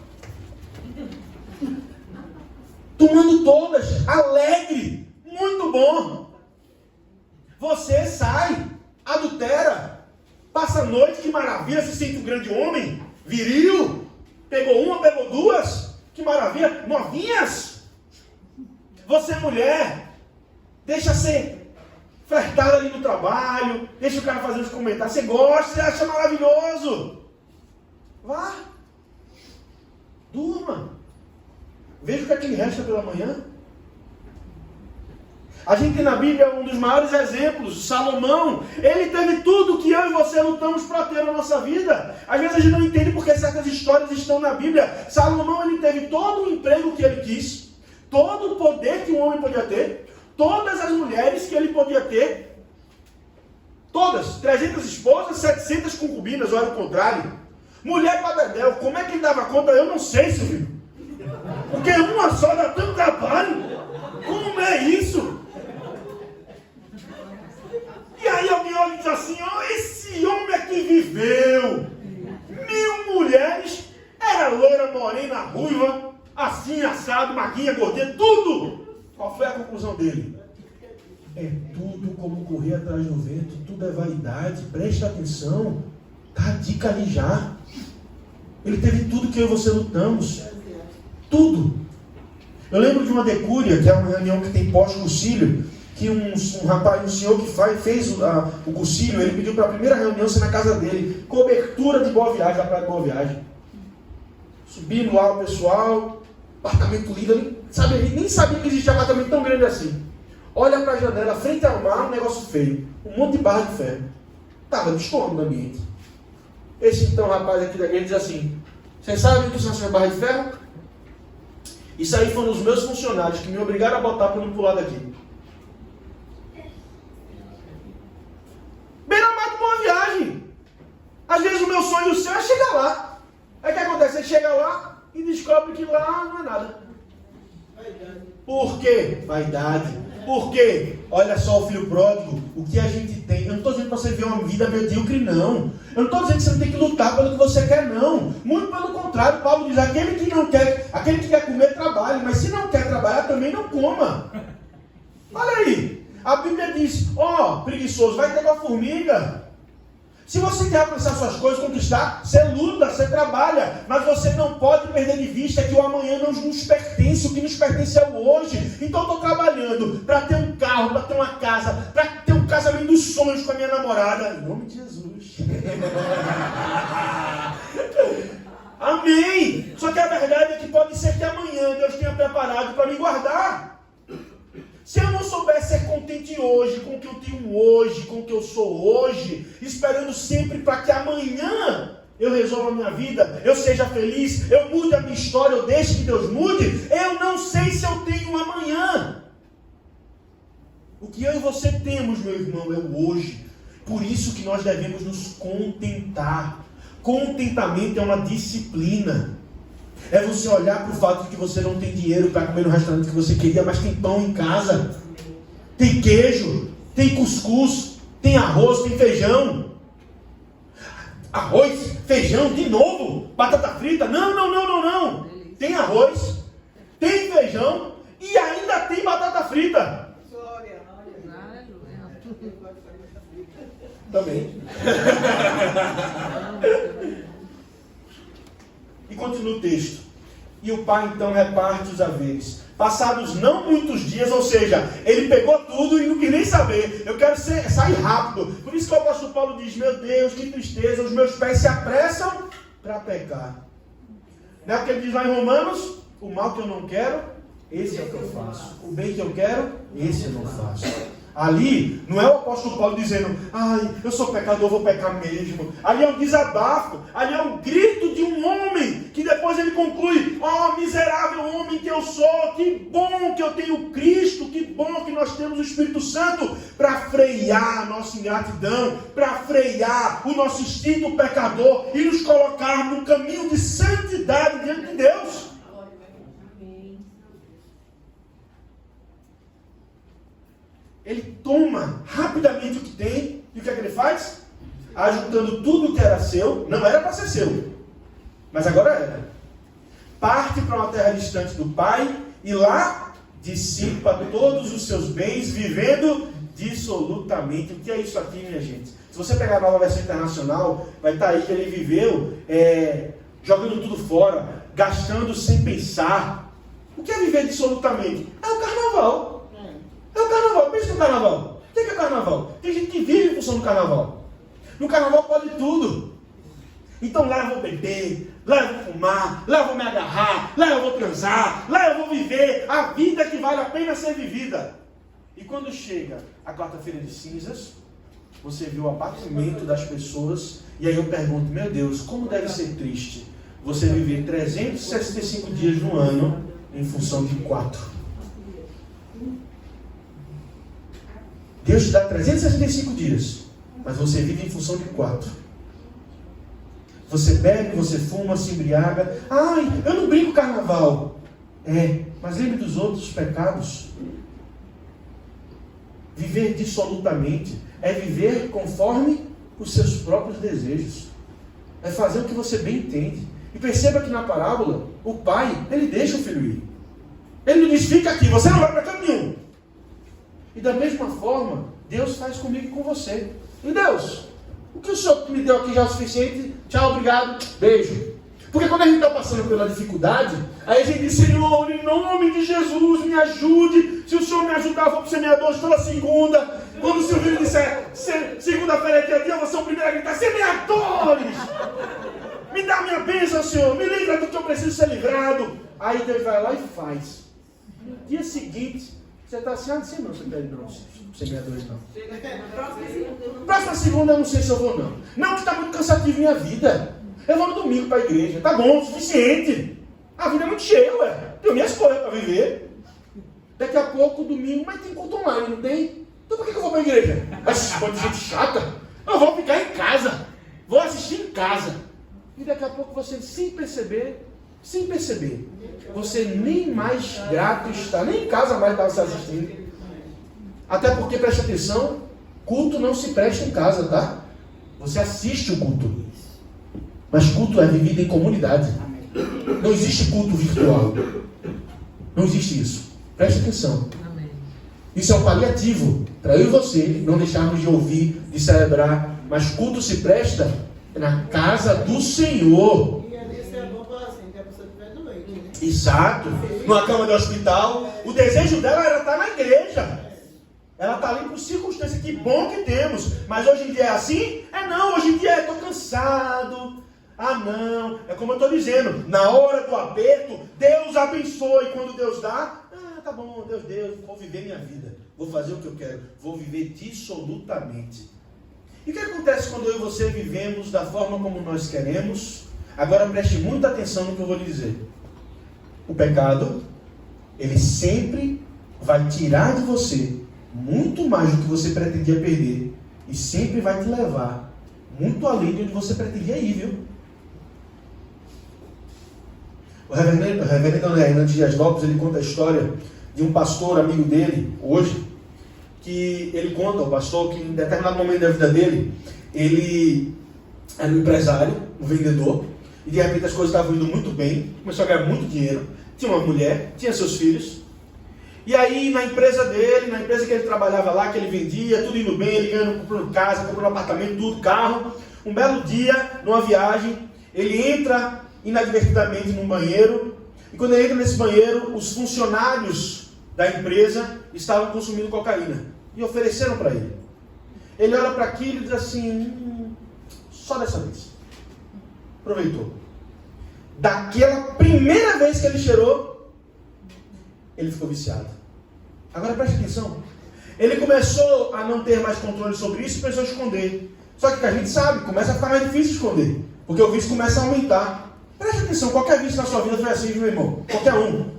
tomando todas, alegre, muito bom. Você sai, adultera, passa a noite, que maravilha, se sente um grande homem, viril, pegou uma, pegou duas, que maravilha, novinhas. Você, mulher, deixa ser flertada ali no trabalho, deixa o cara fazer os comentários, você gosta, você acha maravilhoso. Vá, durma, veja o que é que lhe resta pela manhã. A gente tem na Bíblia um dos maiores exemplos, Salomão. Ele teve tudo que eu e você lutamos para ter na nossa vida. Às vezes a gente não entende porque certas histórias estão na Bíblia. Salomão, ele teve todo o emprego que ele quis, todo o poder que um homem podia ter, todas as mulheres que ele podia ter, todas, 300 esposas, 700 concubinas, ou era o contrário. Mulher para Dedéu, como é que ele dava conta? Eu não sei, Silvio. Porque uma só dá tanto trabalho. Como é isso? E aí alguém olha e diz assim, ó, esse homem aqui viveu 1000 mulheres, era loira, morena, ruiva, assim, assado, maguinha, gordinha, tudo. Qual foi a conclusão dele? É tudo como correr atrás do vento, tudo é vaidade, presta atenção, tá a dica ali já. Ele teve tudo que eu e você lutamos, tudo. Eu lembro de uma decúria, que é uma reunião que tem pós-concílio, que um rapaz, um senhor que fez o concílio, ele pediu para a primeira reunião ser na casa dele, cobertura de Boa Viagem, da praia de Boa Viagem. Subindo lá o pessoal, apartamento lindo, ele nem sabia que existia apartamento tão grande assim. Olha para a janela, frente ao mar, um negócio feio, um monte de barra de ferro. Estava destoando no ambiente. Esse então rapaz aqui da igreja diz assim, vocês sabem o que são essas barras de ferro? Isso aí foram os meus funcionários que me obrigaram a botar para não pular daqui. Beira-mar de Boa Viagem. Às vezes o meu sonho e o seu é chegar lá. Aí o que acontece? Você chega lá e descobre que lá não é nada. Por quê? Vaidade. Por quê? Olha só o filho pródigo, o que a gente tem. Eu não estou dizendo para você viver uma vida medíocre, não. Eu não estou dizendo que você não tem que lutar pelo que você quer, não. Muito pelo contrário, Paulo diz, aquele que quer comer, trabalhe, mas se não quer trabalhar, também não coma. Olha aí. A Bíblia diz, preguiçoso, vai ter com a formiga. Se você quer alcançar suas coisas, conquistar, você luta, você trabalha, mas você não pode perder de vista que o amanhã não nos pertence, o que nos pertence é o hoje. Então eu estou trabalhando para ter um carro, para ter uma casa, para ter um casamento dos sonhos com a minha namorada. Em nome de Jesus. Amém. Só que a verdade é que pode ser que amanhã Deus tenha preparado para me guardar. Se eu não souber ser contente hoje, com o que eu tenho hoje, com o que eu sou hoje, esperando sempre para que amanhã eu resolva a minha vida, eu seja feliz, eu mude a minha história, eu deixe que Deus mude, eu não sei se eu tenho amanhã. O que eu e você temos, meu irmão, é o hoje. Por isso que nós devemos nos contentar. Contentamento é uma disciplina. É você olhar para o fato de que você não tem dinheiro para comer no restaurante que você queria, mas tem pão em casa, tem queijo, tem cuscuz, tem arroz, tem feijão. Arroz, feijão, de novo, batata frita, não. Tem arroz, tem feijão e ainda tem batata frita. Também. E continua o texto. E o pai então reparte os haveres. Passados não muitos dias, ou seja, ele pegou tudo e não quis nem saber. Eu quero sair rápido. Por isso que o apóstolo Paulo diz, meu Deus, que tristeza, os meus pés se apressam para pecar. Não é o que ele diz lá em Romanos? O mal que eu não quero, esse é o que eu faço. O bem que eu quero, esse eu não faço. Ali, não é o apóstolo Paulo dizendo, eu sou pecador, vou pecar mesmo. Ali é um desabafo, ali é um grito de um homem, que depois ele conclui, miserável homem que eu eu sou, que bom que eu tenho Cristo, que bom que nós temos o Espírito Santo para frear a nossa ingratidão, para frear o nosso instinto pecador e nos colocar no caminho de santidade diante de Deus. Ele toma rapidamente o que tem, e o que é que ele faz? Ajuntando tudo que era seu, não era para ser seu, mas agora era. Parte para uma terra distante do pai, e lá dissipa todos os seus bens, vivendo dissolutamente. O que é isso aqui, minha gente? Se você pegar a Nova Versão Internacional, vai estar aí que ele viveu jogando tudo fora, gastando sem pensar. O que é viver dissolutamente? É o carnaval. É o carnaval. Pensa no carnaval. O que é o carnaval? Tem gente que vive em função do carnaval. No carnaval pode tudo. Então lá eu vou beber, lá eu vou fumar, lá eu vou me agarrar, lá eu vou transar, lá eu vou viver a vida que vale a pena ser vivida. E quando chega a quarta-feira de cinzas, você vê o abatimento das pessoas, e aí eu pergunto, meu Deus, como deve ser triste você viver 365 dias no ano em função de 4. Deus te dá 365 dias, mas você vive em função de 4. Você bebe, você fuma, se embriaga. Ai, eu não brinco carnaval. Mas lembre dos outros pecados. Viver dissolutamente é viver conforme os seus próprios desejos. É fazer o que você bem entende. E perceba que na parábola, o pai, ele deixa o filho ir. Ele não diz, fica aqui, você não vai para canto nenhum. E da mesma forma, Deus faz comigo e com você. E Deus, o que o Senhor me deu aqui já é o suficiente? Tchau, obrigado, beijo. Porque quando a gente está passando pela dificuldade, aí a gente diz, Senhor, em nome de Jesus, me ajude. Se o Senhor me ajudar, eu vou para o semeador toda segunda. Quando o Silvio disser, segunda-feira é dia, eu vou ser o primeiro a gritar, semeadores! Me dá a minha bênção, Senhor, me livra do que eu preciso ser livrado. Aí Deus vai lá e faz. No dia seguinte, você está assim, sim, não, semeadores não. Próxima segunda eu não sei se eu vou não. Não, que está muito cansativo minha vida. Eu vou no domingo para a igreja. Tá bom, o suficiente. A vida é muito cheia, ué. Tenho minhas coisas para viver. Daqui a pouco, domingo, mas tem culto online, não tem? Então por que eu vou para a igreja? Mas pode gente chata. Eu vou ficar em casa. Vou assistir em casa. E daqui a pouco você, sem perceber, você nem mais grato está, nem em casa mais estava se assistindo. Até porque, preste atenção, culto não se presta em casa, tá? Você assiste o culto. Mas culto é vivido em comunidade. Não existe culto virtual. Não existe isso. Preste atenção. Isso é um paliativo para eu e você não deixarmos de ouvir, de celebrar. Mas culto se presta na casa do Senhor. Exato. Numa cama de hospital. O desejo dela era estar na igreja. Ela está ali por circunstância. Que bom que temos. Mas hoje em dia é assim? Não. Hoje em dia estou cansado. Não. É como eu estou dizendo. Na hora do aperto, Deus abençoe. Quando Deus dá, tá bom, Deus deu. Vou viver minha vida. Vou fazer o que eu quero. Vou viver dissolutamente. E o que acontece quando eu e você vivemos da forma como nós queremos? Agora preste muita atenção no que eu vou lhe dizer. O pecado, ele sempre vai tirar de você muito mais do que você pretendia perder. E sempre vai te levar muito além de onde você pretendia ir, viu? O reverendo André Hernandes Dias Lopes, ele conta a história de um pastor amigo dele, hoje, que ele conta, o pastor, que em determinado momento da vida dele, ele era um empresário, um vendedor, e de repente as coisas estavam indo muito bem, começou a ganhar muito dinheiro, tinha uma mulher, tinha seus filhos, e aí na empresa dele, na empresa que ele trabalhava lá, que ele vendia, tudo indo bem, ele ganhando, comprando casa, comprando apartamento, tudo, carro. Um belo dia, numa viagem, ele entra inadvertidamente num banheiro, e quando ele entra nesse banheiro, os funcionários da empresa estavam consumindo cocaína, e ofereceram para ele. Ele olha para aquilo e diz assim, só dessa vez. Aproveitou. Daquela primeira vez que ele cheirou, ele ficou viciado. Agora preste atenção. Ele começou a não ter mais controle sobre isso e começou a esconder. Só que a gente sabe, começa a ficar mais difícil esconder. Porque o vício começa a aumentar. Preste atenção, qualquer vício na sua vida foi assim, meu irmão. Qualquer um.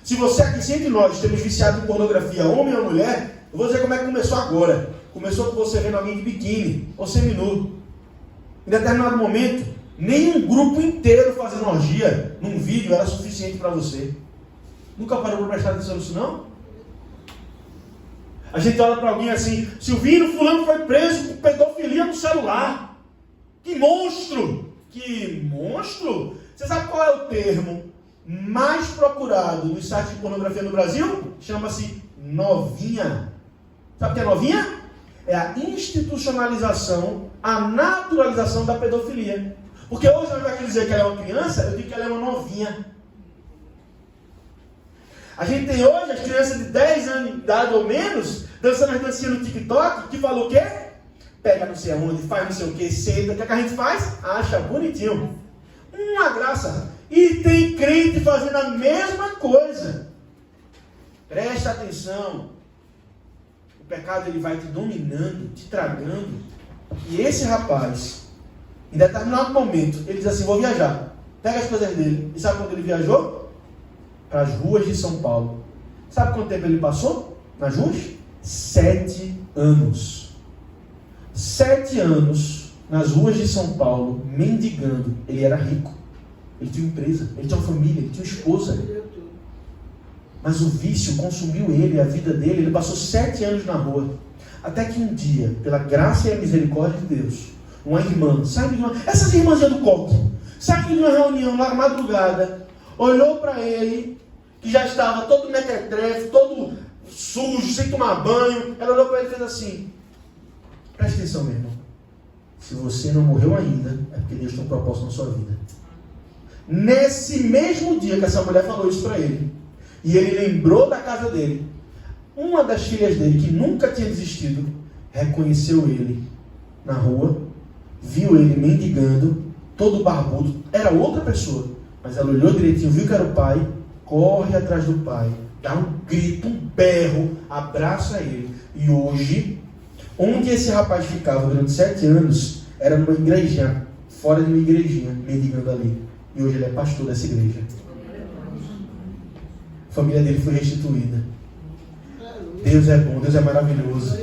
Se você aqui, se entre nós, temos viciado em pornografia, homem ou mulher, eu vou dizer como é que começou agora. Começou com você vendo alguém de biquíni ou seminu. Em determinado momento, nenhum grupo inteiro fazendo orgia num vídeo era suficiente para você. Nunca parou para prestar atenção nisso, não? A gente olha para alguém assim, Silvino, fulano foi preso por pedofilia no celular. Que monstro! Que monstro! Você sabe qual é o termo mais procurado nos sites de pornografia no Brasil? Chama-se novinha. Sabe o que é novinha? É a institucionalização, a naturalização da pedofilia. Porque hoje, ao invés de dizer que ela é uma criança, eu digo que ela é uma novinha. A gente tem hoje as crianças de 10 anos de idade ou menos, dançando as dancinhas no TikTok, que falou o quê? Pega não sei aonde, faz não sei o quê, senta. O que é que a gente faz? Acha bonitinho. Uma graça. E tem crente fazendo a mesma coisa. Presta atenção. O pecado ele vai te dominando, te tragando. E esse rapaz, em determinado momento, ele diz assim, vou viajar. Pega as coisas dele. E sabe quando ele viajou? Para as ruas de São Paulo. Sabe quanto tempo ele passou nas ruas? 7 anos. 7 anos nas ruas de São Paulo, mendigando. Ele era rico. Ele tinha empresa, ele tinha uma família, ele tinha uma esposa. Mas o vício consumiu ele, a vida dele. Ele passou 7 anos na rua. Até que um dia, pela graça e a misericórdia de Deus, uma irmã, sabe de uma... Essas irmãzinhas do coque, sabe de uma reunião lá na madrugada, olhou para ele, que já estava todo mequetrefe, todo sujo, sem tomar banho. Ela olhou para ele e fez assim, presta atenção, meu irmão. Se você não morreu ainda, é porque Deus tem um propósito na sua vida. Nesse mesmo dia que essa mulher falou isso para ele, e ele lembrou da casa dele, uma das filhas dele, que nunca tinha desistido, reconheceu ele na rua, viu ele mendigando, todo barbudo, era outra pessoa, mas ela olhou direitinho, viu que era o pai, corre atrás do pai, dá um grito, um berro, abraça ele. E hoje, onde esse rapaz ficava durante 7 anos, era numa igreja, fora de uma igrejinha, mendigando ali. E hoje ele é pastor dessa igreja. A família dele foi restituída. Deus é bom, Deus é maravilhoso.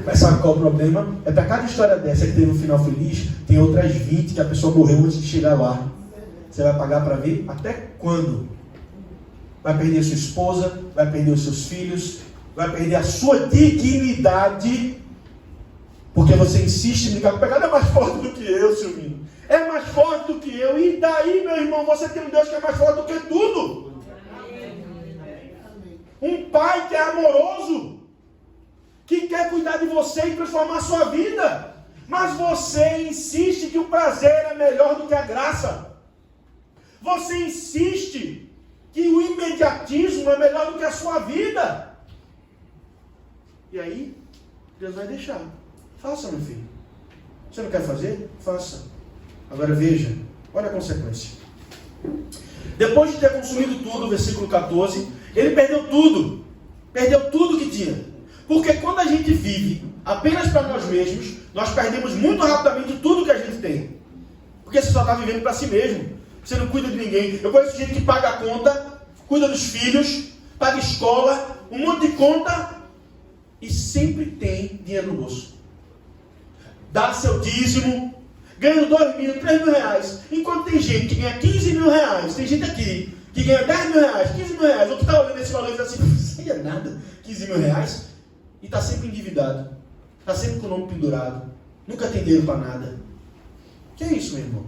Mas sabe qual é o problema? É para cada história dessa que teve um final feliz, tem outras 20 que a pessoa morreu antes de chegar lá. Você vai pagar para ver até quando? Vai perder a sua esposa, vai perder os seus filhos, vai perder a sua dignidade, porque você insiste em ligar. O pecado é mais forte do que eu, Silvino. É mais forte do que eu. E daí, meu irmão, você tem um Deus que é mais forte do que tudo. Um pai que é amoroso, que quer cuidar de você e transformar a sua vida. Mas você insiste que o prazer é melhor do que a graça. Você insiste que o imediatismo é melhor do que a sua vida. E aí, Deus vai deixar. Faça, meu filho. Você não quer fazer? Faça. Agora veja, olha a consequência. Depois de ter consumido tudo, versículo 14, ele perdeu tudo. Perdeu tudo que tinha. Porque quando a gente vive apenas para nós mesmos, nós perdemos muito rapidamente tudo que a gente tem. Porque você só está vivendo para si mesmo. Você não cuida de ninguém. Eu conheço gente que paga a conta, cuida dos filhos, paga escola, um monte de conta e sempre tem dinheiro no bolso. Dá seu dízimo, ganha 2 mil, 3 mil reais. Enquanto tem gente que ganha 15 mil reais, tem gente aqui que ganha 10 mil reais, 15 mil reais, ou que está olhando esse valor e diz assim, isso é nada, 15 mil reais, e está sempre endividado, está sempre com o nome pendurado, nunca tem dinheiro para nada. Que é isso, meu irmão?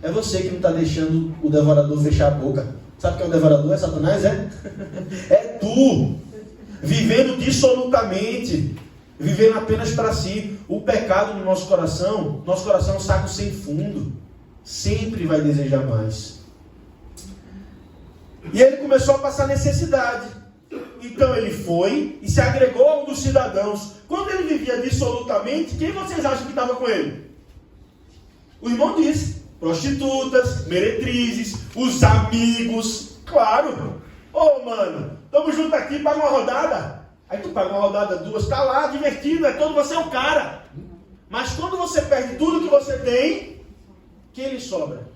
É você que não está deixando o devorador fechar a boca. Sabe o que é o devorador? É Satanás, é? É tu, vivendo dissolutamente, vivendo apenas para si. O pecado no nosso coração é um saco sem fundo, sempre vai desejar mais. E ele começou a passar necessidade. Então ele foi e se agregou a um dos cidadãos. Quando ele vivia dissolutamente, quem vocês acham que estava com ele? O irmão disse, prostitutas, meretrizes, os amigos. Claro. Ô mano, estamos juntos aqui, paga uma rodada. Aí tu paga uma rodada, 2, tá lá, divertido, é todo você é o cara. Mas quando você perde tudo que você tem, quem lhe sobra?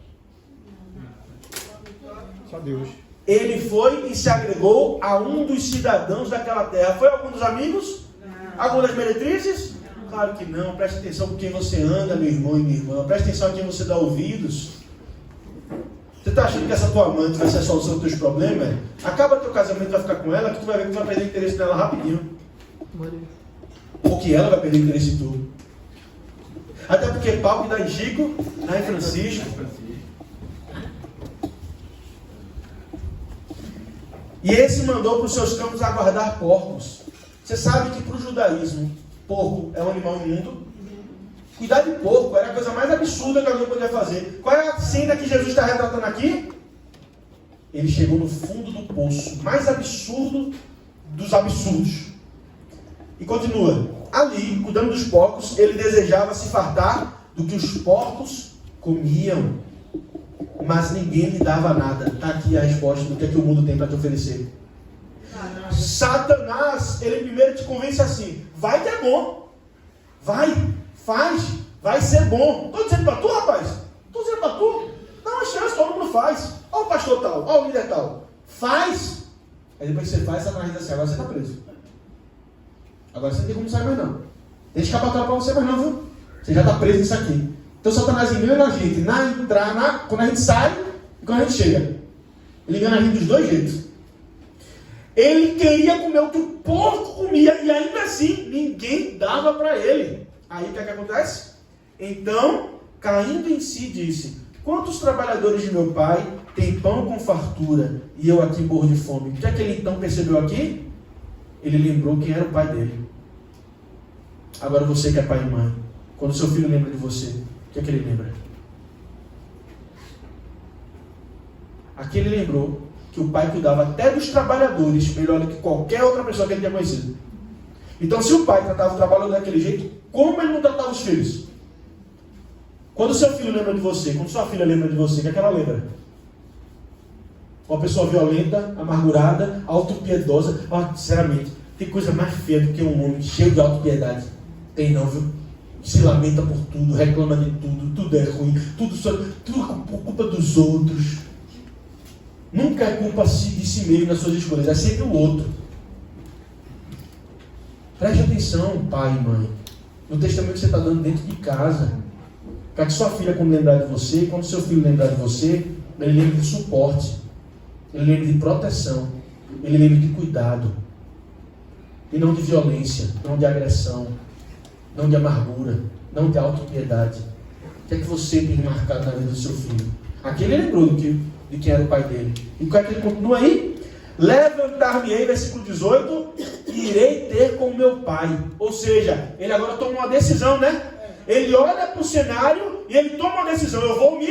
Só Deus. Ele foi e se agregou a um dos cidadãos daquela terra. Foi algum dos amigos? Não. Algum das meretrizes? Não. Claro que não. Preste atenção com quem você anda, meu irmão e minha irmã. Preste atenção a quem você dá ouvidos. Você está achando que essa tua amante vai ser a solução dos teus problemas? Acaba teu casamento, vai ficar com ela, que tu vai ver que tu vai perder interesse nela rapidinho. Ou que ela vai perder interesse em tu. Até porque pau que dá em Chico, dá em Francisco. E esse mandou para os seus campos aguardar porcos. Você sabe que para o judaísmo, porco é um animal imundo. Cuidar de porco era a coisa mais absurda que alguém podia fazer. Qual é a cena que Jesus está retratando aqui? Ele chegou no fundo do poço, mais absurdo dos absurdos. E continua. Ali, cuidando dos porcos, ele desejava se fartar do que os porcos comiam. Mas ninguém lhe dava nada. Está aqui a resposta do que é que o mundo tem para te oferecer. Satanás, ele primeiro te convence assim: vai que é bom. Vai, faz, vai ser bom. Estou dizendo para tu, rapaz. Estou dizendo para tu. Dá uma chance, todo mundo faz. Olha o pastor tal, olha o líder tal. Faz. Aí depois que você faz, Satanás diz assim: agora você está preso. Agora você não tem como sair mais não. Tem escapatória para você mais não, viu? Você já está preso nisso aqui. Então Satanás engana a gente quando a gente sai e quando a gente chega. Ele engana a gente dos dois jeitos. Ele queria comer o que o porco comia e ainda assim ninguém dava para ele. Aí o que é que acontece? Então, caindo em si, disse: quantos trabalhadores de meu pai têm pão com fartura e eu aqui morro de fome? O que é que ele então percebeu aqui? Ele lembrou quem era o pai dele. Agora você que é pai e mãe, quando seu filho lembra de você, o que é que ele lembra? Aqui ele lembrou que o pai cuidava até dos trabalhadores melhor do que qualquer outra pessoa que ele tinha conhecido. Então, se o pai tratava o trabalhador daquele jeito, como ele não tratava os filhos? Quando seu filho lembra de você, quando sua filha lembra de você, o que é que ela lembra? Uma pessoa violenta, amargurada, autopiedosa. Sinceramente, tem coisa mais feia do que um homem cheio de autopiedade. Tem não, viu? Se lamenta por tudo, reclama de tudo, tudo é ruim, tudo é culpa dos outros. Nunca é culpa de si mesmo nas suas escolhas, é sempre o outro. Preste atenção, pai e mãe, no testemunho que você está dando dentro de casa. Para que sua filha, quando lembrar de você, quando seu filho lembrar de você, ele lembre de suporte, ele lembre de proteção, ele lembre de cuidado, e não de violência, não de agressão, não de amargura, não de autopiedade. O que é que você tem marcado na vida do seu filho? Aqui ele lembrou de quem era o pai dele. E o que é que ele continua aí? Levantar-me-ei, versículo 18, e irei ter com meu pai. Ou seja, ele agora toma uma decisão, né? Ele olha para o cenário e ele toma uma decisão: eu vou me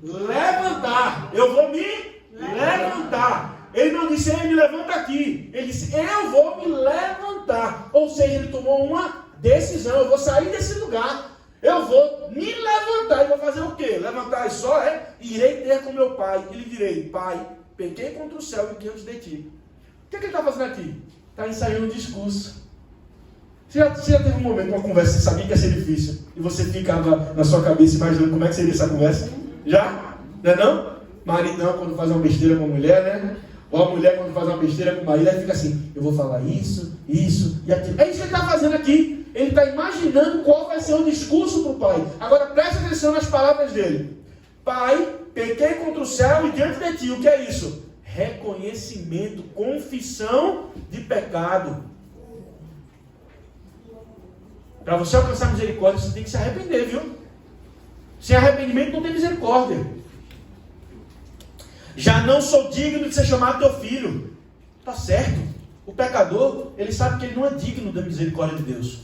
levantar. Eu vou me levantar. Ele não disse: ele me levanta aqui. Ele disse: eu vou me levantar. Ou seja, ele tomou uma decisão: eu vou sair desse lugar. Eu vou me levantar. E vou fazer o quê? Levantar só irei ter com meu pai. E lhe direi: pai, pequei contra o céu e diante de ti. O que ele está fazendo aqui? Está ensaiando um discurso. Você já teve um momento, uma conversa, você sabia que ia ser difícil, e você ficava na sua cabeça imaginando como é que seria essa conversa? Já? Não é não? Maridão quando faz uma besteira com a mulher, né? Ou a mulher quando faz uma besteira com o marido, aí fica assim: eu vou falar isso e aquilo. É isso que ele está fazendo aqui. Ele está imaginando qual vai ser o discurso para o pai. Agora preste atenção nas palavras dele: pai, pequei contra o céu e diante de ti. O que é isso? Reconhecimento, confissão de pecado. Para você alcançar misericórdia, você tem que se arrepender, viu? Sem arrependimento não tem misericórdia. Já não sou digno de ser chamado teu filho. Tá certo. O pecador, ele sabe que ele não é digno da misericórdia de Deus.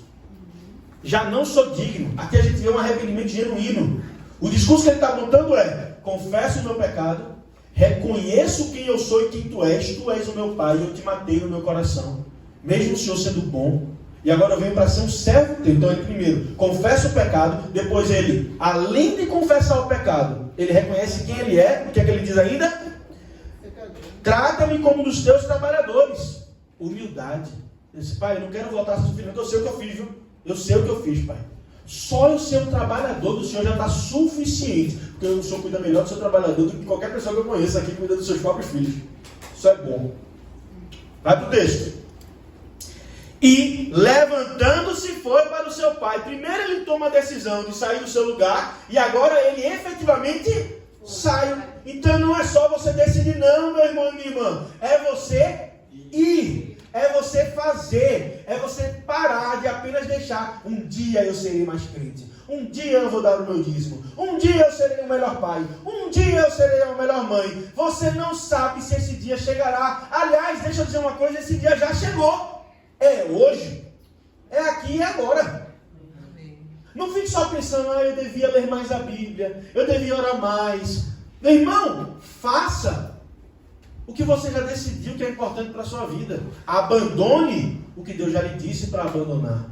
Já não sou digno. Aqui a gente vê um arrependimento genuíno. O discurso que ele está montando é: confesso o meu pecado, reconheço quem eu sou e quem tu és o meu pai, e eu te matei no meu coração, mesmo o Senhor sendo bom. E agora eu venho para ser um servo teu. Então ele primeiro confessa o pecado, depois ele, além de confessar o pecado, ele reconhece quem ele é. O que é que ele diz ainda? Trata-me como um dos teus trabalhadores. Humildade. Eu disse: pai, eu não quero voltar a sofrer, eu sei o que eu fiz, viu? Eu sei o que eu fiz, pai. Só o seu trabalhador do Senhor já está suficiente. Porque o Senhor cuida melhor do seu trabalhador do que qualquer pessoa que eu conheça aqui cuida dos seus próprios filhos. Isso é bom. Vai para o texto. E levantando-se foi para o seu pai. Primeiro ele toma a decisão de sair do seu lugar. E agora ele efetivamente sai. Então não é só você decidir, não, meu irmão e minha irmã. É você ir. É você fazer. É você parar de apenas deixar. Um dia eu serei mais crente. Um dia eu vou dar o meu dízimo. Um dia eu serei o melhor pai. Um dia eu serei a melhor mãe. Você não sabe se esse dia chegará. Aliás, deixa eu dizer uma coisa. Esse dia já chegou. É hoje. É aqui e agora. Não fique só pensando, eu devia ler mais a Bíblia. Eu devia orar mais. Meu irmão, faça o que você já decidiu que é importante para a sua vida. Abandone o que Deus já lhe disse para abandonar.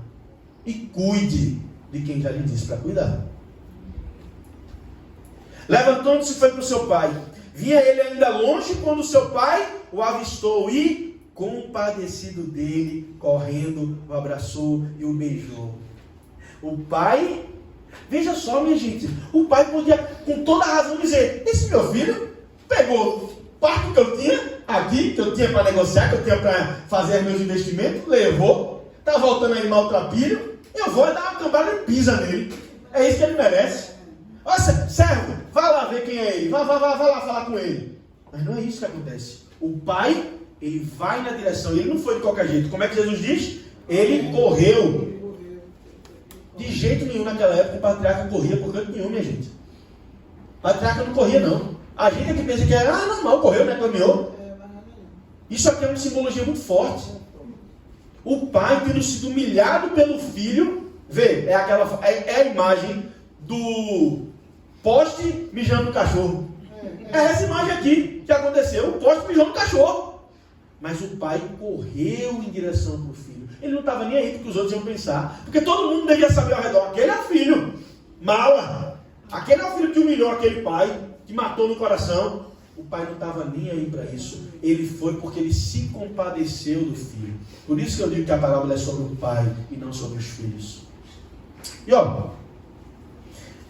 E cuide de quem já lhe disse para cuidar. Levantando-se foi para o seu pai. Vinha ele ainda longe quando seu pai o avistou e, compadecido dele, correndo, o abraçou e o beijou. O pai, veja só, minha gente, o pai podia com toda a razão dizer: esse meu filho pegou parte que eu tinha aqui, que eu tinha para negociar, que eu tinha para fazer meus investimentos, levou, está voltando a animar o trapilho, eu vou dar uma cambada e pisa nele. É isso que ele merece. Olha, servo, vá lá ver quem é ele, vá lá falar com ele. Mas não é isso que acontece. O pai, ele vai na direção, ele não foi de qualquer jeito. Como é que Jesus diz? Ele correu. De jeito nenhum naquela época o patriarca corria por canto nenhum, minha gente. O patriarca não corria, não. A gente é que pensa que é normal, correu, né? Caminhou. Isso aqui é uma simbologia muito forte. O pai tendo sido humilhado pelo filho, vê, é a imagem do poste mijando no cachorro. É essa imagem aqui que aconteceu, o poste mijou no cachorro. Mas o pai correu em direção para o filho. Ele não estava nem aí porque os outros iam pensar. Porque todo mundo devia saber ao redor. Aquele é o filho. Mala. Aquele é o filho que humilhou aquele pai, que matou no coração. O pai não estava nem aí para isso. Ele foi porque ele se compadeceu do filho. Por isso que eu digo que a parábola é sobre o pai e não sobre os filhos. E ó,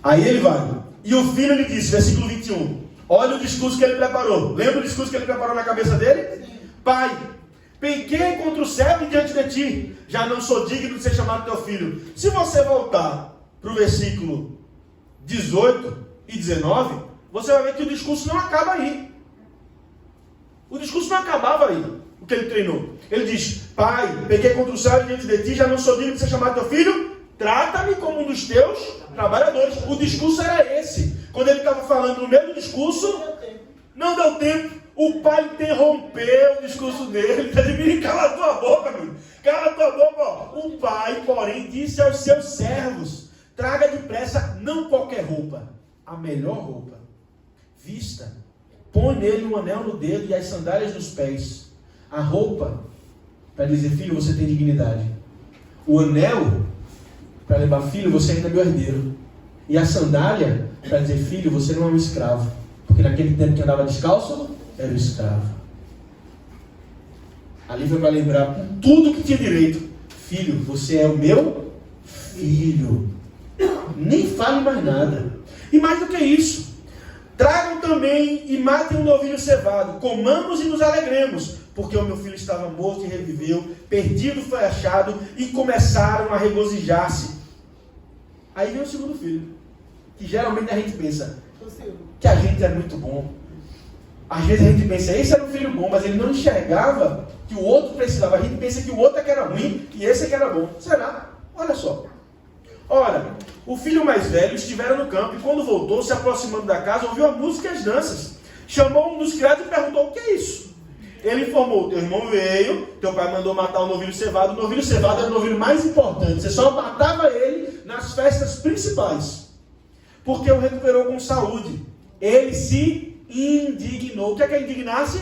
aí ele vai. E o filho lhe disse, versículo 21. Olha o discurso que ele preparou. Lembra o discurso que ele preparou na cabeça dele? Sim. Pai, pequei contra o céu e diante de ti. Já não sou digno de ser chamado teu filho. Se você voltar para o versículo 18 e 19, você vai ver que o discurso não acaba aí. O discurso não acabava aí, o que ele treinou. Ele diz: Pai, pequei contra o céu e diante de ti, já não sou digno de ser chamado teu filho. Trata-me como um dos teus trabalhadores. O discurso era esse. Quando ele estava falando no meio do discurso, não deu tempo. O pai interrompeu o discurso dele. Ele disse: cala a tua boca, meu. Cala a tua boca. O pai, porém, disse aos seus servos: traga depressa não qualquer roupa, a melhor roupa. Vista, põe nele um anel no dedo e as sandálias nos pés. A roupa, para dizer: filho, você tem dignidade. O anel, para lembrar: filho, você ainda é meu herdeiro. E a sandália, para dizer: filho, você não é um escravo. Porque naquele tempo que andava descalço, era um escravo. Ali foi para lembrar com tudo que tinha direito: filho, você é o meu filho. Nem fale mais nada. E mais do que isso, tragam também e matem um novilho cevado, comamos e nos alegremos, porque o meu filho estava morto e reviveu, perdido foi achado, e começaram a regozijar-se. Aí vem o segundo filho, que geralmente a gente pensa que a gente é muito bom. Às vezes a gente pensa: esse era um filho bom, mas ele não enxergava que o outro precisava. A gente pensa que o outro é que era ruim e esse é que era bom. Será? Olha só. Ora, o filho mais velho estivera no campo e quando voltou, se aproximando da casa, ouviu a música e as danças. Chamou um dos criados e perguntou: o que é isso? Ele informou: teu irmão veio, teu pai mandou matar o novilho cevado. O novilho cevado era o novilho mais importante. Você só matava ele nas festas principais, porque o recuperou com saúde. Ele se indignou. O que é indignar-se?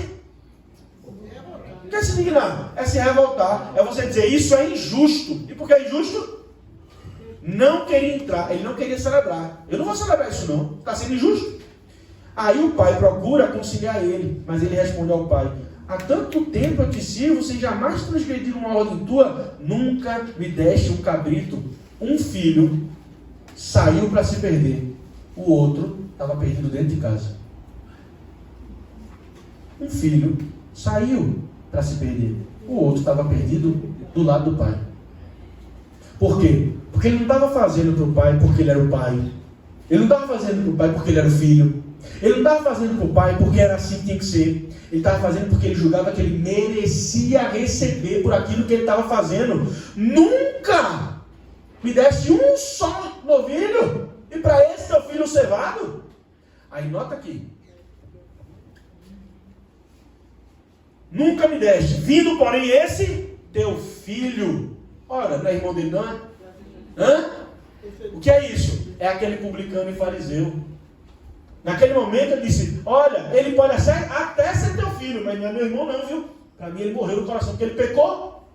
O que é se indignar? É se revoltar. É você dizer: isso é injusto. E por que é injusto? Não queria entrar, ele não queria celebrar. Eu não vou celebrar isso não, está sendo injusto. Aí o pai procura conciliar ele, mas ele responde ao pai: há tanto tempo eu te sirvo sem jamais transgredir uma ordem tua, nunca me deste um cabrito. Um filho saiu para se perder. O outro estava perdido dentro de casa. Um filho saiu para se perder. O outro estava perdido do lado do pai. Por quê? Porque ele não estava fazendo para o pai porque ele era o pai. Ele não estava fazendo para o pai porque ele era o filho. Ele não estava fazendo para o pai porque era assim que tinha que ser. Ele estava fazendo porque ele julgava que ele merecia receber por aquilo que ele estava fazendo. Nunca me deste um só novilho e para esse teu filho cevado. Aí nota aqui. Nunca me deste, vindo porém esse teu filho. Ora, não é irmão dele, não é? Hã? O que é isso? É aquele publicano e fariseu. Naquele momento ele disse, olha, ele pode até ser teu filho, mas não é meu irmão não, viu? Para mim ele morreu no coração, porque ele pecou.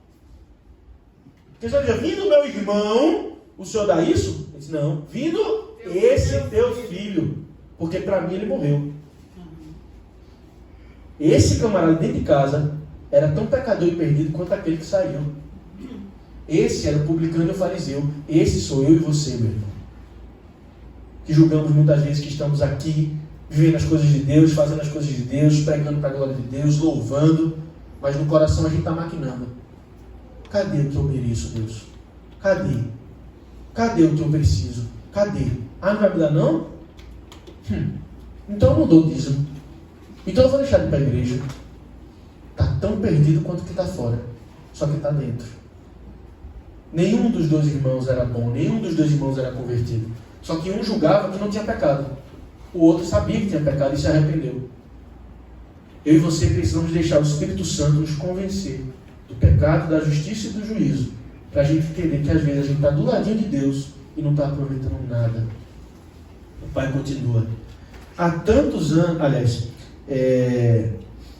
Porque você diz, vindo meu irmão, o senhor dá isso? Ele disse, não, vindo esse teu filho, porque para mim ele morreu. Esse camarada dentro de casa era tão pecador e perdido quanto aquele que saiu. Esse era o publicano e o fariseu. Esse sou eu e você, meu irmão. Que julgamos muitas vezes que estamos aqui, vivendo as coisas de Deus, fazendo as coisas de Deus, pregando para a glória de Deus, louvando, mas no coração a gente está maquinando. Cadê o que eu mereço, Deus? Cadê? Cadê o que eu preciso? Cadê? Ah, não vai me dar não? Então eu não dou dízimo. Então eu vou deixar de ir para a igreja. Está tão perdido quanto que está fora. Só que está dentro. Nenhum dos dois irmãos era bom. Nenhum dos dois irmãos era convertido. Só que um julgava que não tinha pecado. O outro sabia que tinha pecado e se arrependeu. Eu e você precisamos deixar o Espírito Santo nos convencer do pecado, da justiça e do juízo. Para a gente entender que às vezes a gente está do ladinho de Deus e não está aproveitando nada. O Pai continua. Há tantos anos, aliás,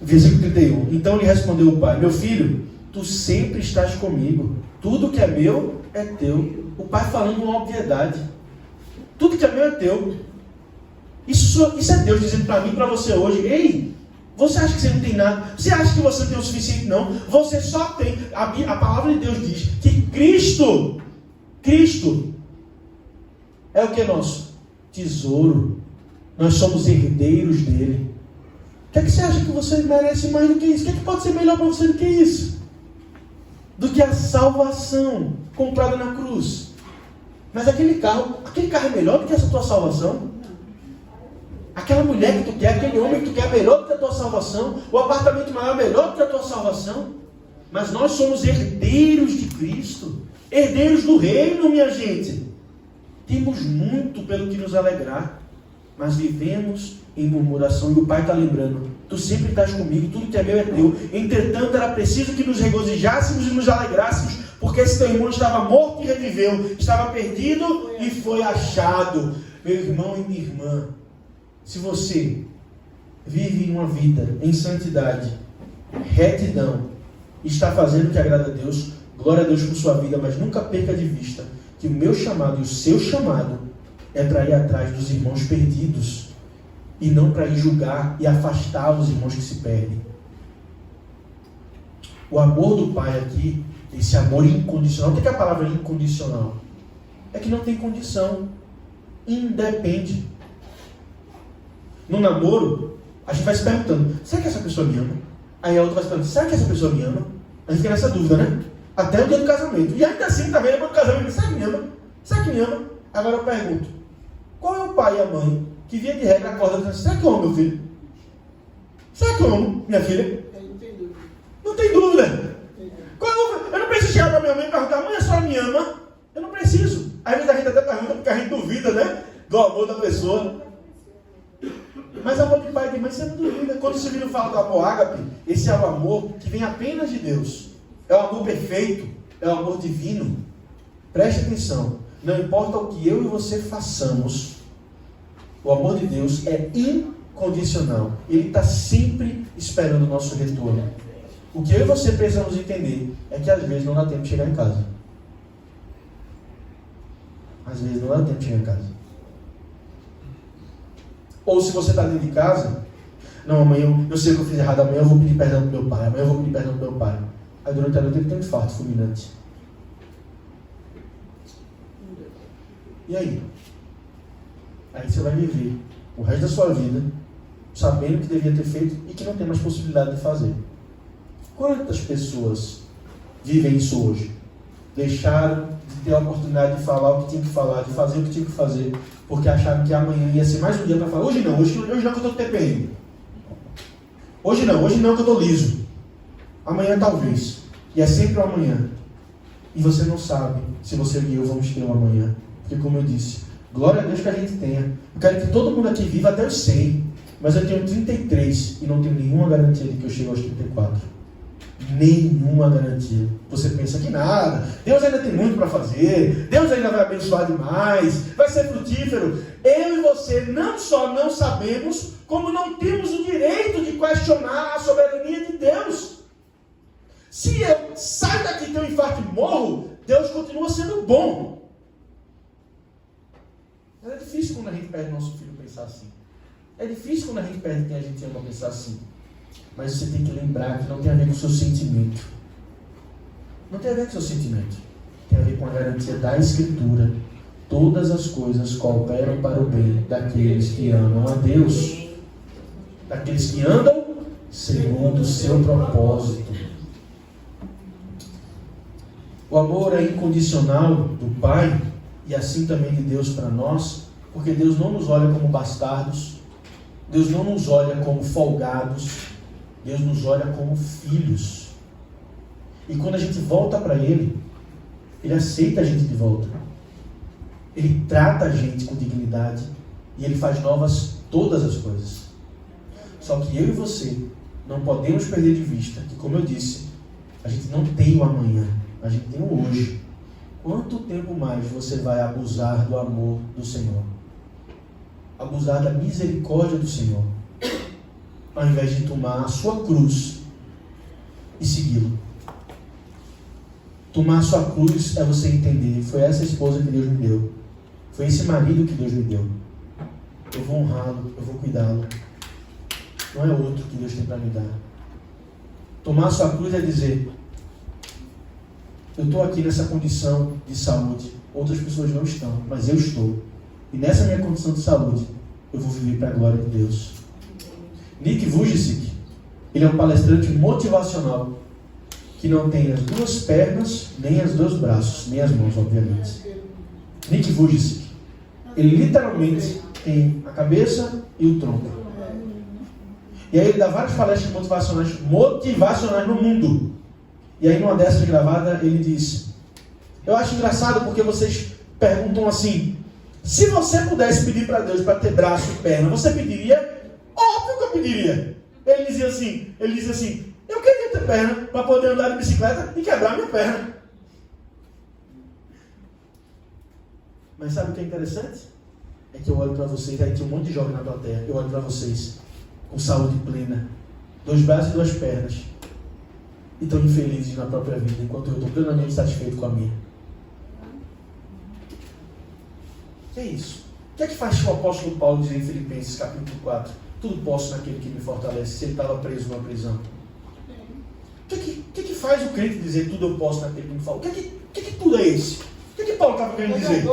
versículo 31. Então lhe respondeu o pai, meu filho, tu sempre estás comigo. Tudo que é meu é teu. O pai falando uma obviedade. Tudo que é meu é teu. Isso é Deus dizendo para mim e para você hoje. Ei, você acha que você não tem nada? Você acha que você tem o suficiente? Não. Você só tem. A palavra de Deus diz que Cristo é o que é nosso? Tesouro. Nós somos herdeiros dele. O que é que você acha que você merece mais do que isso? O que é que pode ser melhor para você do que isso? Do que a salvação comprada na cruz. Mas aquele carro é melhor do que essa tua salvação? Aquela mulher que tu quer, aquele homem que tu quer é melhor do que a tua salvação? O apartamento maior é melhor do que a tua salvação? Mas nós somos herdeiros de Cristo. Herdeiros do reino, minha gente. Temos muito pelo que nos alegrar. Mas vivemos em murmuração. E o Pai está lembrando. Tu sempre estás comigo, tudo que é meu é teu. Entretanto, era preciso que nos regozijássemos e nos alegrássemos, porque esse teu irmão estava morto e reviveu, estava perdido e foi achado. Meu irmão e minha irmã, se você vive uma vida em santidade, retidão, está fazendo o que agrada a Deus, glória a Deus por sua vida, mas nunca perca de vista que o meu chamado e o seu chamado é para ir atrás dos irmãos perdidos e não para ir julgar e afastar os irmãos que se perdem. O amor do Pai aqui, esse amor incondicional. O que é a palavra incondicional? É que não tem condição. Independe. No namoro, a gente vai se perguntando, será que essa pessoa me ama? Aí a outra vai se perguntando, será que essa pessoa me ama? A gente fica nessa dúvida, né? Até o dia do casamento. E ainda assim, também depois do casamento, será que me ama? Será que me ama? Agora eu pergunto, qual é o pai e a mãe que via de regra acorda dizendo, será que eu amo meu filho? Será que eu amo minha filha? Não tem dúvida. Eu não preciso chegar para minha mãe e perguntar, mãe, a senhora me ama? Eu não preciso. Às vezes a gente até pergunta porque a gente duvida, né? Do amor da pessoa. Mas amor de pai e de mãe você não duvida. Quando o Silvino fala do amor ágape, esse é o amor que vem apenas de Deus. É o amor perfeito. É o amor divino. Preste atenção. Não importa o que eu e você façamos, o amor de Deus é incondicional. Ele está sempre esperando o nosso retorno. O que eu e você precisamos entender é que às vezes não dá tempo de chegar em casa. Às vezes não dá tempo de chegar em casa. Ou se você está dentro de casa, não, amanhã eu sei que eu fiz errado, amanhã eu vou pedir perdão do meu pai, amanhã eu vou pedir perdão do meu pai. Aí durante a noite ele tem um infarto fulminante. E aí? Aí você vai viver o resto da sua vida sabendo o que devia ter feito e que não tem mais possibilidade de fazer. Quantas pessoas vivem isso hoje? Deixaram de ter a oportunidade de falar o que tinha que falar, de fazer o que tinha que fazer, porque acharam que amanhã ia ser mais um dia para falar. Hoje não que eu estou TPM. Hoje não que eu estou liso. Amanhã talvez. E é sempre o amanhã. E você não sabe se você e eu vamos ter um amanhã. Porque como eu disse, glória a Deus que a gente tenha. Eu quero que todo mundo aqui viva até os 100. Mas eu tenho 33 e não tenho nenhuma garantia de que eu chego aos 34. Nenhuma garantia. Você pensa que nada. Deus ainda tem muito para fazer. Deus ainda vai abençoar demais. Vai ser frutífero. Eu e você não só não sabemos, como não temos o direito de questionar a soberania de Deus. Se eu saio daqui e tenho um infarto e morro, Deus continua sendo bom. Mas é difícil quando a gente perde nosso filho pensar assim. É difícil quando a gente perde quem a gente ama pensar assim. Mas você tem que lembrar que não tem a ver com o seu sentimento. Não tem a ver com o seu sentimento. Tem a ver com a garantia da Escritura. Todas as coisas cooperam para o bem daqueles que amam a Deus. Daqueles que andam segundo o seu propósito. O amor é incondicional do Pai e assim também de Deus para nós, porque Deus não nos olha como bastardos, Deus não nos olha como folgados, Deus nos olha como filhos. E quando a gente volta para Ele, Ele aceita a gente de volta. Ele trata a gente com dignidade e Ele faz novas todas as coisas. Só que eu e você não podemos perder de vista que, como eu disse, a gente não tem o amanhã, a gente tem o hoje. Quanto tempo mais você vai abusar do amor do Senhor? Abusar da misericórdia do Senhor, ao invés de tomar a sua cruz e segui-lo. Tomar a sua cruz é você entender, foi essa esposa que Deus me deu, foi esse marido que Deus me deu, eu vou honrá-lo, eu vou cuidá-lo, não é outro que Deus tem para me dar. Tomar a sua cruz é dizer, eu estou aqui nessa condição de saúde, outras pessoas não estão, mas eu estou. E nessa minha condição de saúde, eu vou viver para a glória de Deus. Nick Vujicic, ele é um palestrante motivacional, que não tem as duas pernas, nem os dois braços, nem as mãos, obviamente. Nick Vujicic, ele literalmente tem a cabeça e o tronco. E aí ele dá várias palestras motivacionais no mundo. E aí numa dessas gravada ele diz, eu acho engraçado porque vocês perguntam assim, se você pudesse pedir para Deus para ter braço e perna, você pediria? Óbvio que eu pediria. Ele dizia assim, eu queria ter perna para poder andar de bicicleta e quebrar minha perna. Mas sabe o que é interessante? É que eu olho para vocês, aí tem um monte de jovem na plateia, eu olho para vocês com saúde plena, 2 braços e 2 pernas, e estão infelizes na própria vida, enquanto eu estou plenamente satisfeito com a minha. O que é isso? O que é que faz o apóstolo Paulo dizer em Filipenses capítulo 4? Tudo posso naquele que me fortalece, se ele estava preso numa prisão. O que faz o crente dizer tudo eu posso naquele que me fortalece? O que tudo é esse? O que Paulo estava querendo dizer?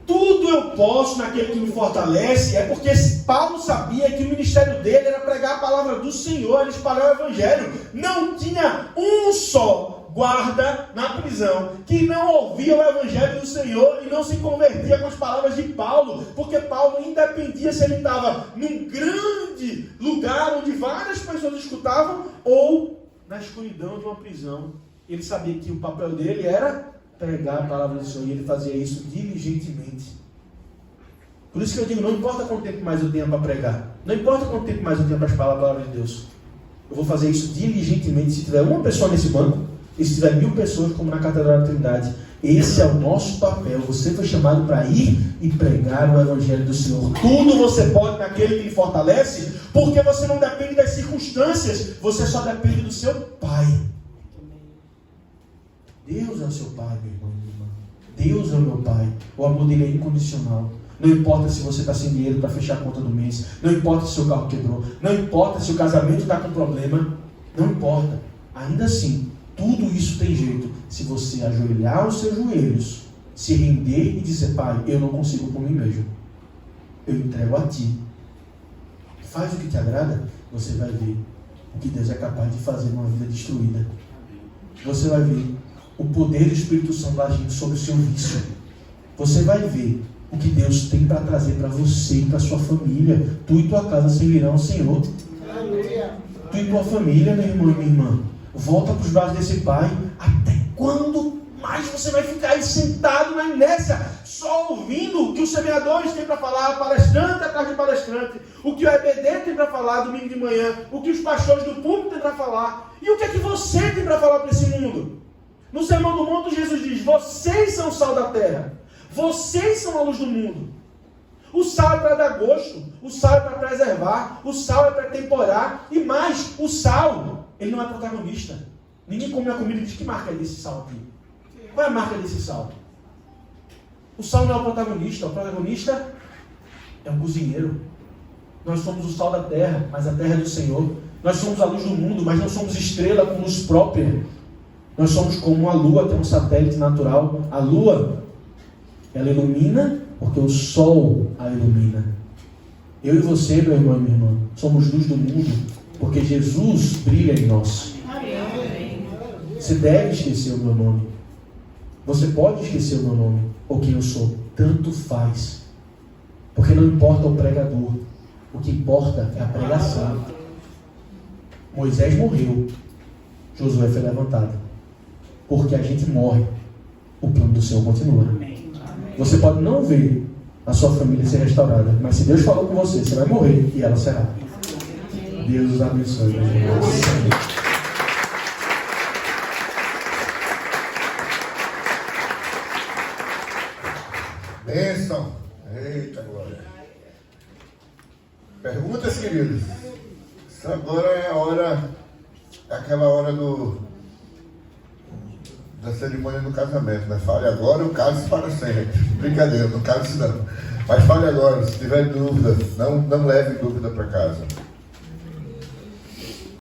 Tudo eu posso naquele que me fortalece, é porque Paulo sabia que o ministério dele era pregar a palavra do Senhor, era espalhar o evangelho. Não tinha um só guarda na prisão que não ouvia o evangelho do Senhor e não se convertia com as palavras de Paulo, porque Paulo independia se ele estava num grande lugar onde várias pessoas escutavam ou na escuridão de uma prisão. Ele sabia que o papel dele era pregar a palavra do Senhor, e ele fazia isso diligentemente. Por isso que eu digo, não importa quanto tempo mais eu tenha para pregar, não importa quanto tempo mais eu tenha para falar a palavra de Deus, eu vou fazer isso diligentemente. Se tiver uma pessoa nesse banco, e se tiver 1000 pessoas como na Catedral da Trindade, esse é o nosso papel. Você foi chamado para ir e pregar o evangelho do Senhor. Tudo você pode naquele que lhe fortalece, porque você não depende das circunstâncias, você só depende do seu Pai. Deus é o seu Pai, meu irmão e irmã. Deus é o meu Pai. O amor dele é incondicional. Não importa se você está sem dinheiro para fechar a conta do mês. Não importa se o seu carro quebrou. Não importa se o casamento está com problema. Não importa. Ainda assim, tudo isso tem jeito se você ajoelhar os seus joelhos, se render e dizer: Pai, eu não consigo por mim mesmo, eu entrego a Ti. Faz o que te agrada, você vai ver o que Deus é capaz de fazer numa vida destruída. Você vai ver o poder do Espírito Santo agindo sobre o seu vício. Você vai ver o que Deus tem para trazer para você e para sua família. Tu e tua casa servirão ao Senhor. Tu e tua família, meu irmão e minha irmã, volta para os braços desse Pai. Até quando mais você vai ficar aí sentado na inércia, só ouvindo o que os semeadores têm para falar, palestrante atrás de palestrante, o que o EBD tem para falar domingo de manhã, o que os pastores do público têm para falar, e o que é que você tem para falar para esse mundo? No Sermão do Monte, Jesus diz: vocês são o sal da terra, vocês são a luz do mundo. O sal é para dar gosto, o sal é para preservar, o sal é para temperar, e mais, o sal, ele não é protagonista. Ninguém come a comida e diz: que marca é desse sal aqui? Qual é a marca desse sal? O sal não é o protagonista é o cozinheiro. Nós somos o sal da terra, mas a terra é do Senhor. Nós somos a luz do mundo, mas não somos estrela com luz própria. Nós somos como a lua, que é um satélite natural. A lua, ela ilumina porque o sol a ilumina. Eu e você, meu irmão e minha irmã, somos luz do mundo porque Jesus brilha em nós. Você deve esquecer o meu nome. Você pode esquecer o meu nome ou quem eu sou. Tanto faz. Porque não importa o pregador. O que importa é a pregação. Moisés morreu. Josué foi levantado. Porque a gente morre. O plano do Senhor continua. Você pode não ver a sua família ser restaurada. Mas se Deus falou com você, você vai morrer e ela será. Deus os abençoe. Bênção. Eita glória. Perguntas, queridos? Isso agora é a hora, aquela hora da cerimônia do casamento, né? Fale agora, eu caso para sempre. Brincadeira, não caso não. Mas fale agora, se tiver dúvida, não leve dúvida para casa.